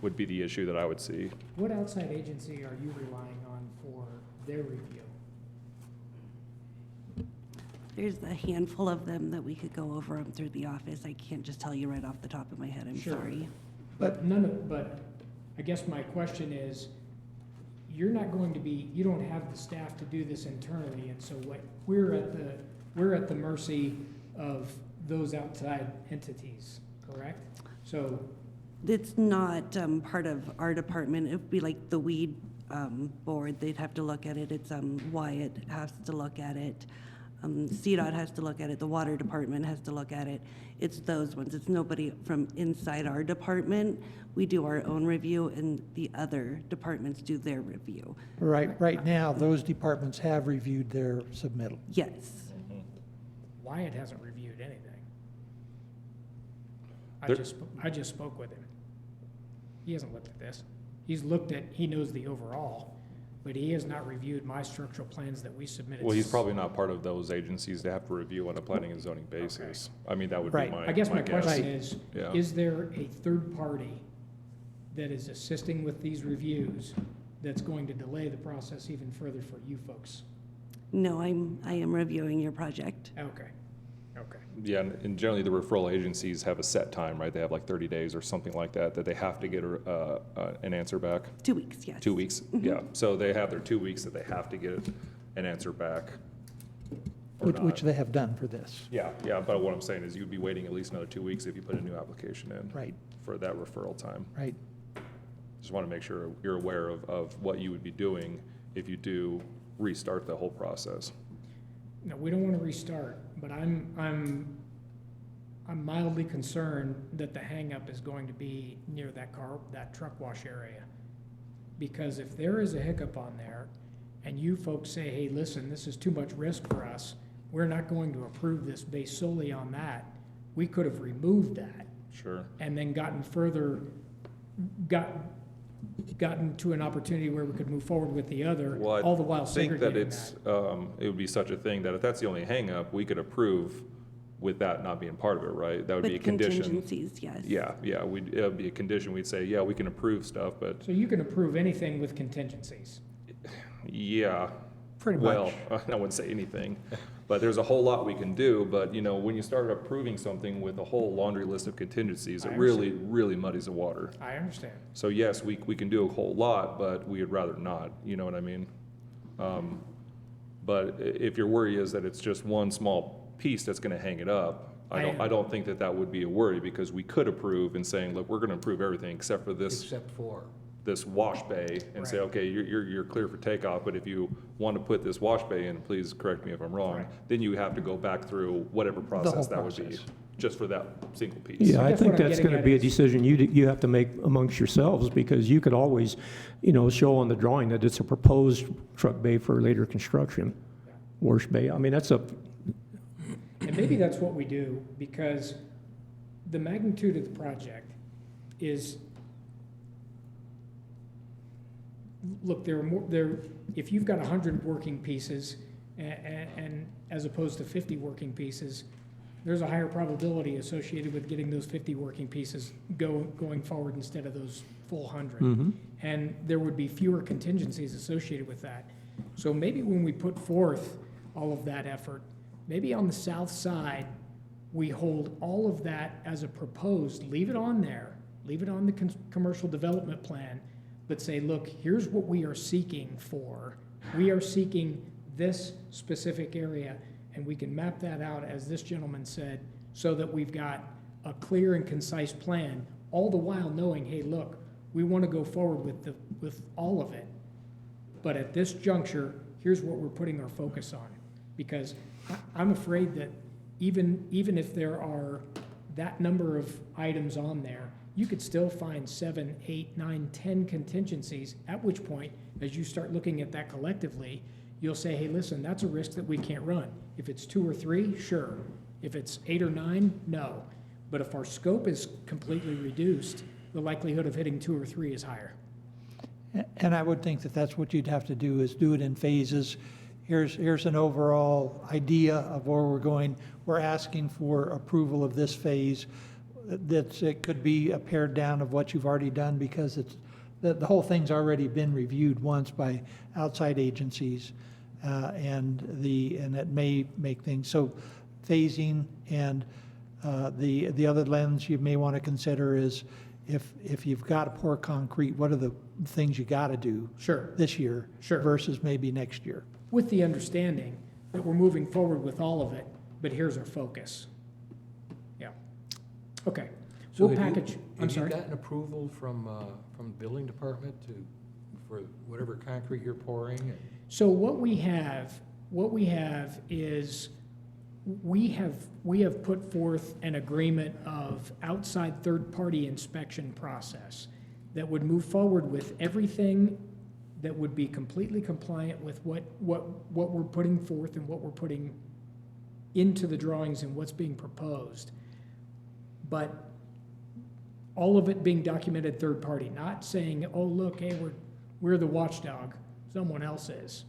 would be the issue that I would see.
What outside agency are you relying on for their review?
There's a handful of them that we could go over them through the office. I can't just tell you right off the top of my head, I'm
Sure.
sorry.
But but I guess my question is, you're not going to be, you don't have the staff to do this internally, and so what, we're at the mercy of those outside entities, correct? So,
It's not part of our department. It would be like the weed board. They'd have to look at it. It's Wyatt has to look at it. CDOT has to look at it. The water department has to look at it. It's those ones. It's nobody from inside our department. We do our own review, and the other departments do their review.
Right now, those departments have reviewed their submittal.
Yes.
Wyatt hasn't reviewed anything.
There-
I just spoke with him. He hasn't looked at this. He knows the overall, but he has not reviewed my structural plans that we submitted.
Well, he's probably not part of those agencies that have to review on a planning and zoning basis. I mean, that would be
Right.
my
I guess my
guess.
question is,
Yeah.
is there a third party that is assisting with these reviews that's going to delay the process even further for you folks?
No, I am reviewing your project.
Okay, okay.
Yeah, and generally the referral agencies have a set time, right? They have like 30 days or something like that, that they have to get an answer back.
2 weeks, yes.
2 weeks, yeah. So they have their 2 weeks that they have to get an answer back. or
Which
not.
they have done for this.
Yeah, but what I'm saying is you'd be waiting at least another 2 weeks if you put a new application in.
Right.
For that referral time.
Right.
Just want to make sure you're aware of what you would be doing if you do restart the whole process.
No, we don't want to restart, but I'm mildly concerned that the hangup is going to be near that truck wash area. Because if there is a hiccup on there, and you folks say, hey, listen, this is too much risk for us, we're not going to approve this based solely on that, we could have removed that
Sure.
and then gotten to an opportunity where we could move forward with the other,
Well,
all the while
I think that
segregating
it's,
that.
it would be such a thing that if that's the only hangup, we could approve with that not being part of it, right? That would be a
With
condition.
contingencies, yes.
Yeah, it would be a condition. We'd say, yeah, we can approve stuff, but
So you can approve anything with contingencies.
yeah.
Pretty
Well, I wouldn't say anything, but there's a whole lot we can do. But, you know, when you start approving something with a whole laundry list of contingencies, it
I
really, really muddies the water.
I understand.
So yes, we can do a whole lot, but we'd rather not, you know what I mean? But if your worry is that it's just one small piece that's gonna hang it up, I don't think that would be a worry, because we could approve and saying, look, we're gonna approve everything except for this wash bay, and say,
Right.
okay, you're clear for takeoff, but if you want to put this wash bay in, please correct me if I'm wrong,
Right.
then you have to go back through whatever process that would be,
process.
just for that single piece.
Yeah, I
guess
think
what I'm
that's
getting
gonna
at
be a
is-
decision you have to make amongst yourselves, because you could always, you know, show on the drawing that it's a proposed truck bay for later construction. Wash bay, I mean, that's a,
And maybe that's what we do, because the magnitude of the project is, look, if you've got 100 working pieces, and as opposed to 50 working pieces, there's a higher probability associated with getting those 50 working pieces going forward instead of those full 100. And there would be fewer contingencies associated with that. So maybe when we put forth all of that effort, maybe on the south side, we hold all of that as a proposed, leave it on there, leave it on the commercial development plan, but say, look, here's what we are seeking for. We are seeking this specific area, and we can map that out, as this gentleman said, so that we've got a clear and concise plan, all the while knowing, hey, look, we want to go forward with all of it. But at this juncture, here's what we're putting our focus on. Because I'm afraid that even if there are that number of items on there, you could still find 7, 8, 9, 10 contingencies, at which point, as you start looking at that collectively, you'll say, hey, listen, that's a risk that we can't run. If it's 2 or 3, sure. If it's 8 or 9, no. But if our scope is completely reduced, the likelihood of hitting 2 or 3 is higher.
And I would think that that's what you'd have to do, is do it in phases. Here's an overall idea of where we're going. We're asking for approval of this phase. It could be a pared down of what you've already done, because the whole thing's already been reviewed once by outside agencies, and it may make things, so phasing. And the other lens you may want to consider is, if you've got to pour concrete, what are the things you got to do
Sure.
this year
Sure.
versus maybe next year?
With the understanding that we're moving forward with all of it, but here's our focus. Yeah. Okay.
So
We'll
have you-
package, I'm sorry.
Have you gotten approval from the building department for whatever concrete you're pouring?
So what we have is, we have put forth an agreement of outside third-party inspection process that would move forward with everything that would be completely compliant with what we're putting forth and what we're putting into the drawings and what's being proposed. But all of it being documented third-party, not saying, oh, look, hey, we're the watchdog, someone else is.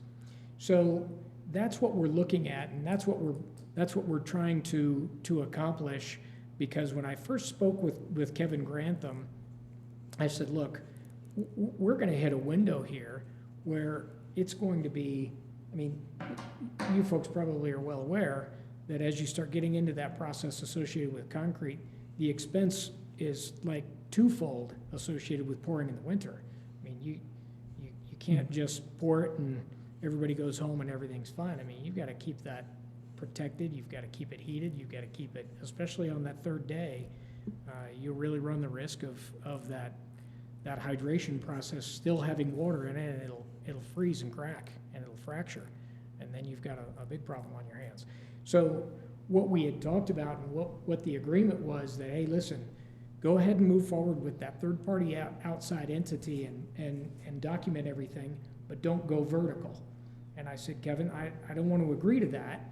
So that's what we're looking at, and that's what we're trying to accomplish. Because when I first spoke with Kevin Grantham, I said, look, we're going to hit a window here where it's going to be, I mean, you folks probably are well aware that as you start getting into that process associated with concrete, the expense is like twofold associated with pouring in the winter. I mean, you can't just pour it and everybody goes home and everything's fine. I mean, you've got to keep that protected, you've got to keep it heated, you've got to keep it, especially on that third day, you really run the risk of that hydration process still having water in it, and it'll freeze and crack and it'll fracture, and then you've got a big problem on your hands. So what we had talked about and what the agreement was that, hey, listen, go ahead and move forward with that third-party outside entity and document everything, but don't go vertical. And I said, Kevin, I don't want to agree to that,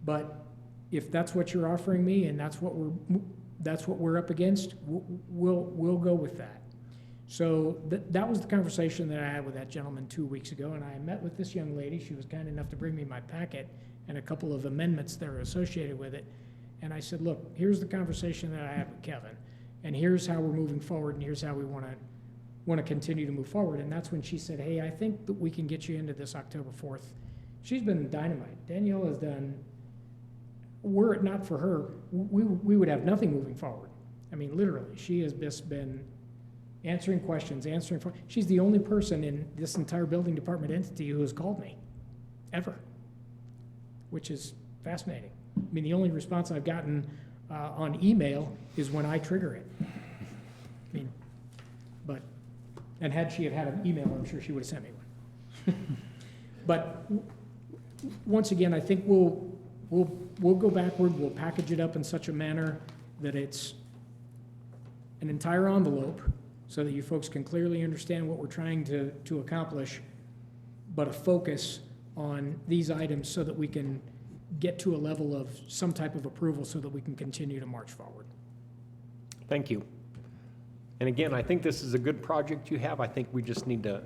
but if that's what you're offering me and that's what we're up against, we'll go with that. So that was the conversation that I had with that gentleman 2 weeks ago, and I met with this young lady. She was kind enough to bring me my packet and a couple of amendments that are associated with it. And I said, look, here's the conversation that I had with Kevin, and here's how we're moving forward, and here's how we want to continue to move forward. And that's when she said, hey, I think that we can get you into this October 4th. She's been dynamite. Danielle has done, were it not for her, we would have nothing moving forward. I mean, literally, she has just been answering questions, she's the only person in this entire building department entity who has called me, ever, which is fascinating. I mean, the only response I've gotten on email is when I trigger it. I mean, and had she had an email, I'm sure she would have sent me one. But once again, I think we'll go backward, we'll package it up in such a manner that it's an entire envelope so that you folks can clearly understand what we're trying to accomplish, but a focus on these items so that we can get to a level of some type of approval so that we can continue to march forward.
Thank you. And again, I think this is a good project you have. I think we just need to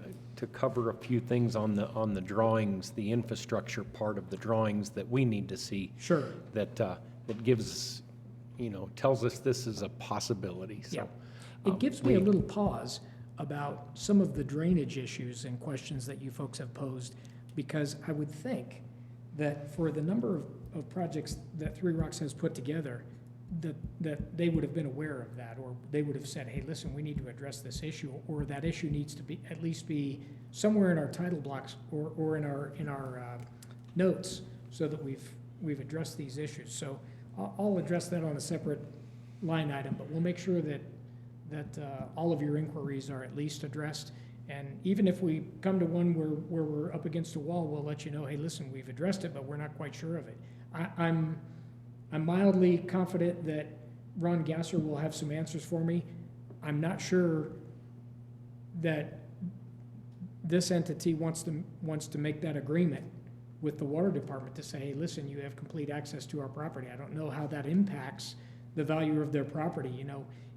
cover a few things on the drawings, the infrastructure part of the drawings that we need to see.
Sure.
That gives, tells us this is a possibility, so.
Yeah. It gives me a little pause about some of the drainage issues and questions that you folks have posed, because I would think that for the number of projects that Three Rocks has put together, that they would have been aware of that, or they would have said, hey, listen, we need to address this issue, or that issue needs to be, at least be somewhere in our title blocks or in our notes, so that we've addressed these issues. So I'll address that on a separate line item, but we'll make sure that all of your inquiries are at least addressed. And even if we come to one where we're up against a wall, we'll let you know, hey, listen, we've addressed it, but we're not quite sure of it. I'm mildly confident that Ron Gasser will have some answers for me. I'm not sure that this entity wants to make that agreement with the water department to say, hey, listen, you have complete access to our property. I don't know how that impacts the value of their property.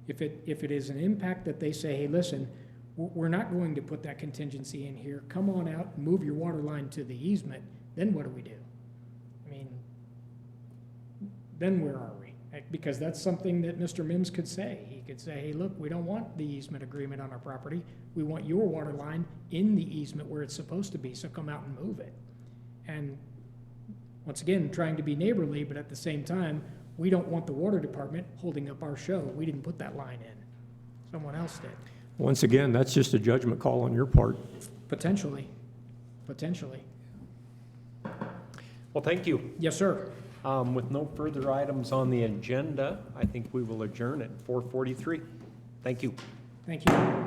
If it is an impact that they say, hey, listen, we're not going to put that contingency in here. Come on out and move your water line to the easement. Then what do we do? I mean, then where are we? Because that's something that Mr. Mims could say. He could say, hey, look, we don't want the easement agreement on our property. We want your water line in the easement where it's supposed to be, so come out and move it. And once again, trying to be neighborly, but at the same time, we don't want the water department holding up our show. We didn't put that line in. Someone else did.
Once again, that's just a judgment call on your part.
Potentially.
Well, thank you.
Yes, sir.
With no further items on the agenda, I think we will adjourn at 4:43. Thank you.
Thank you.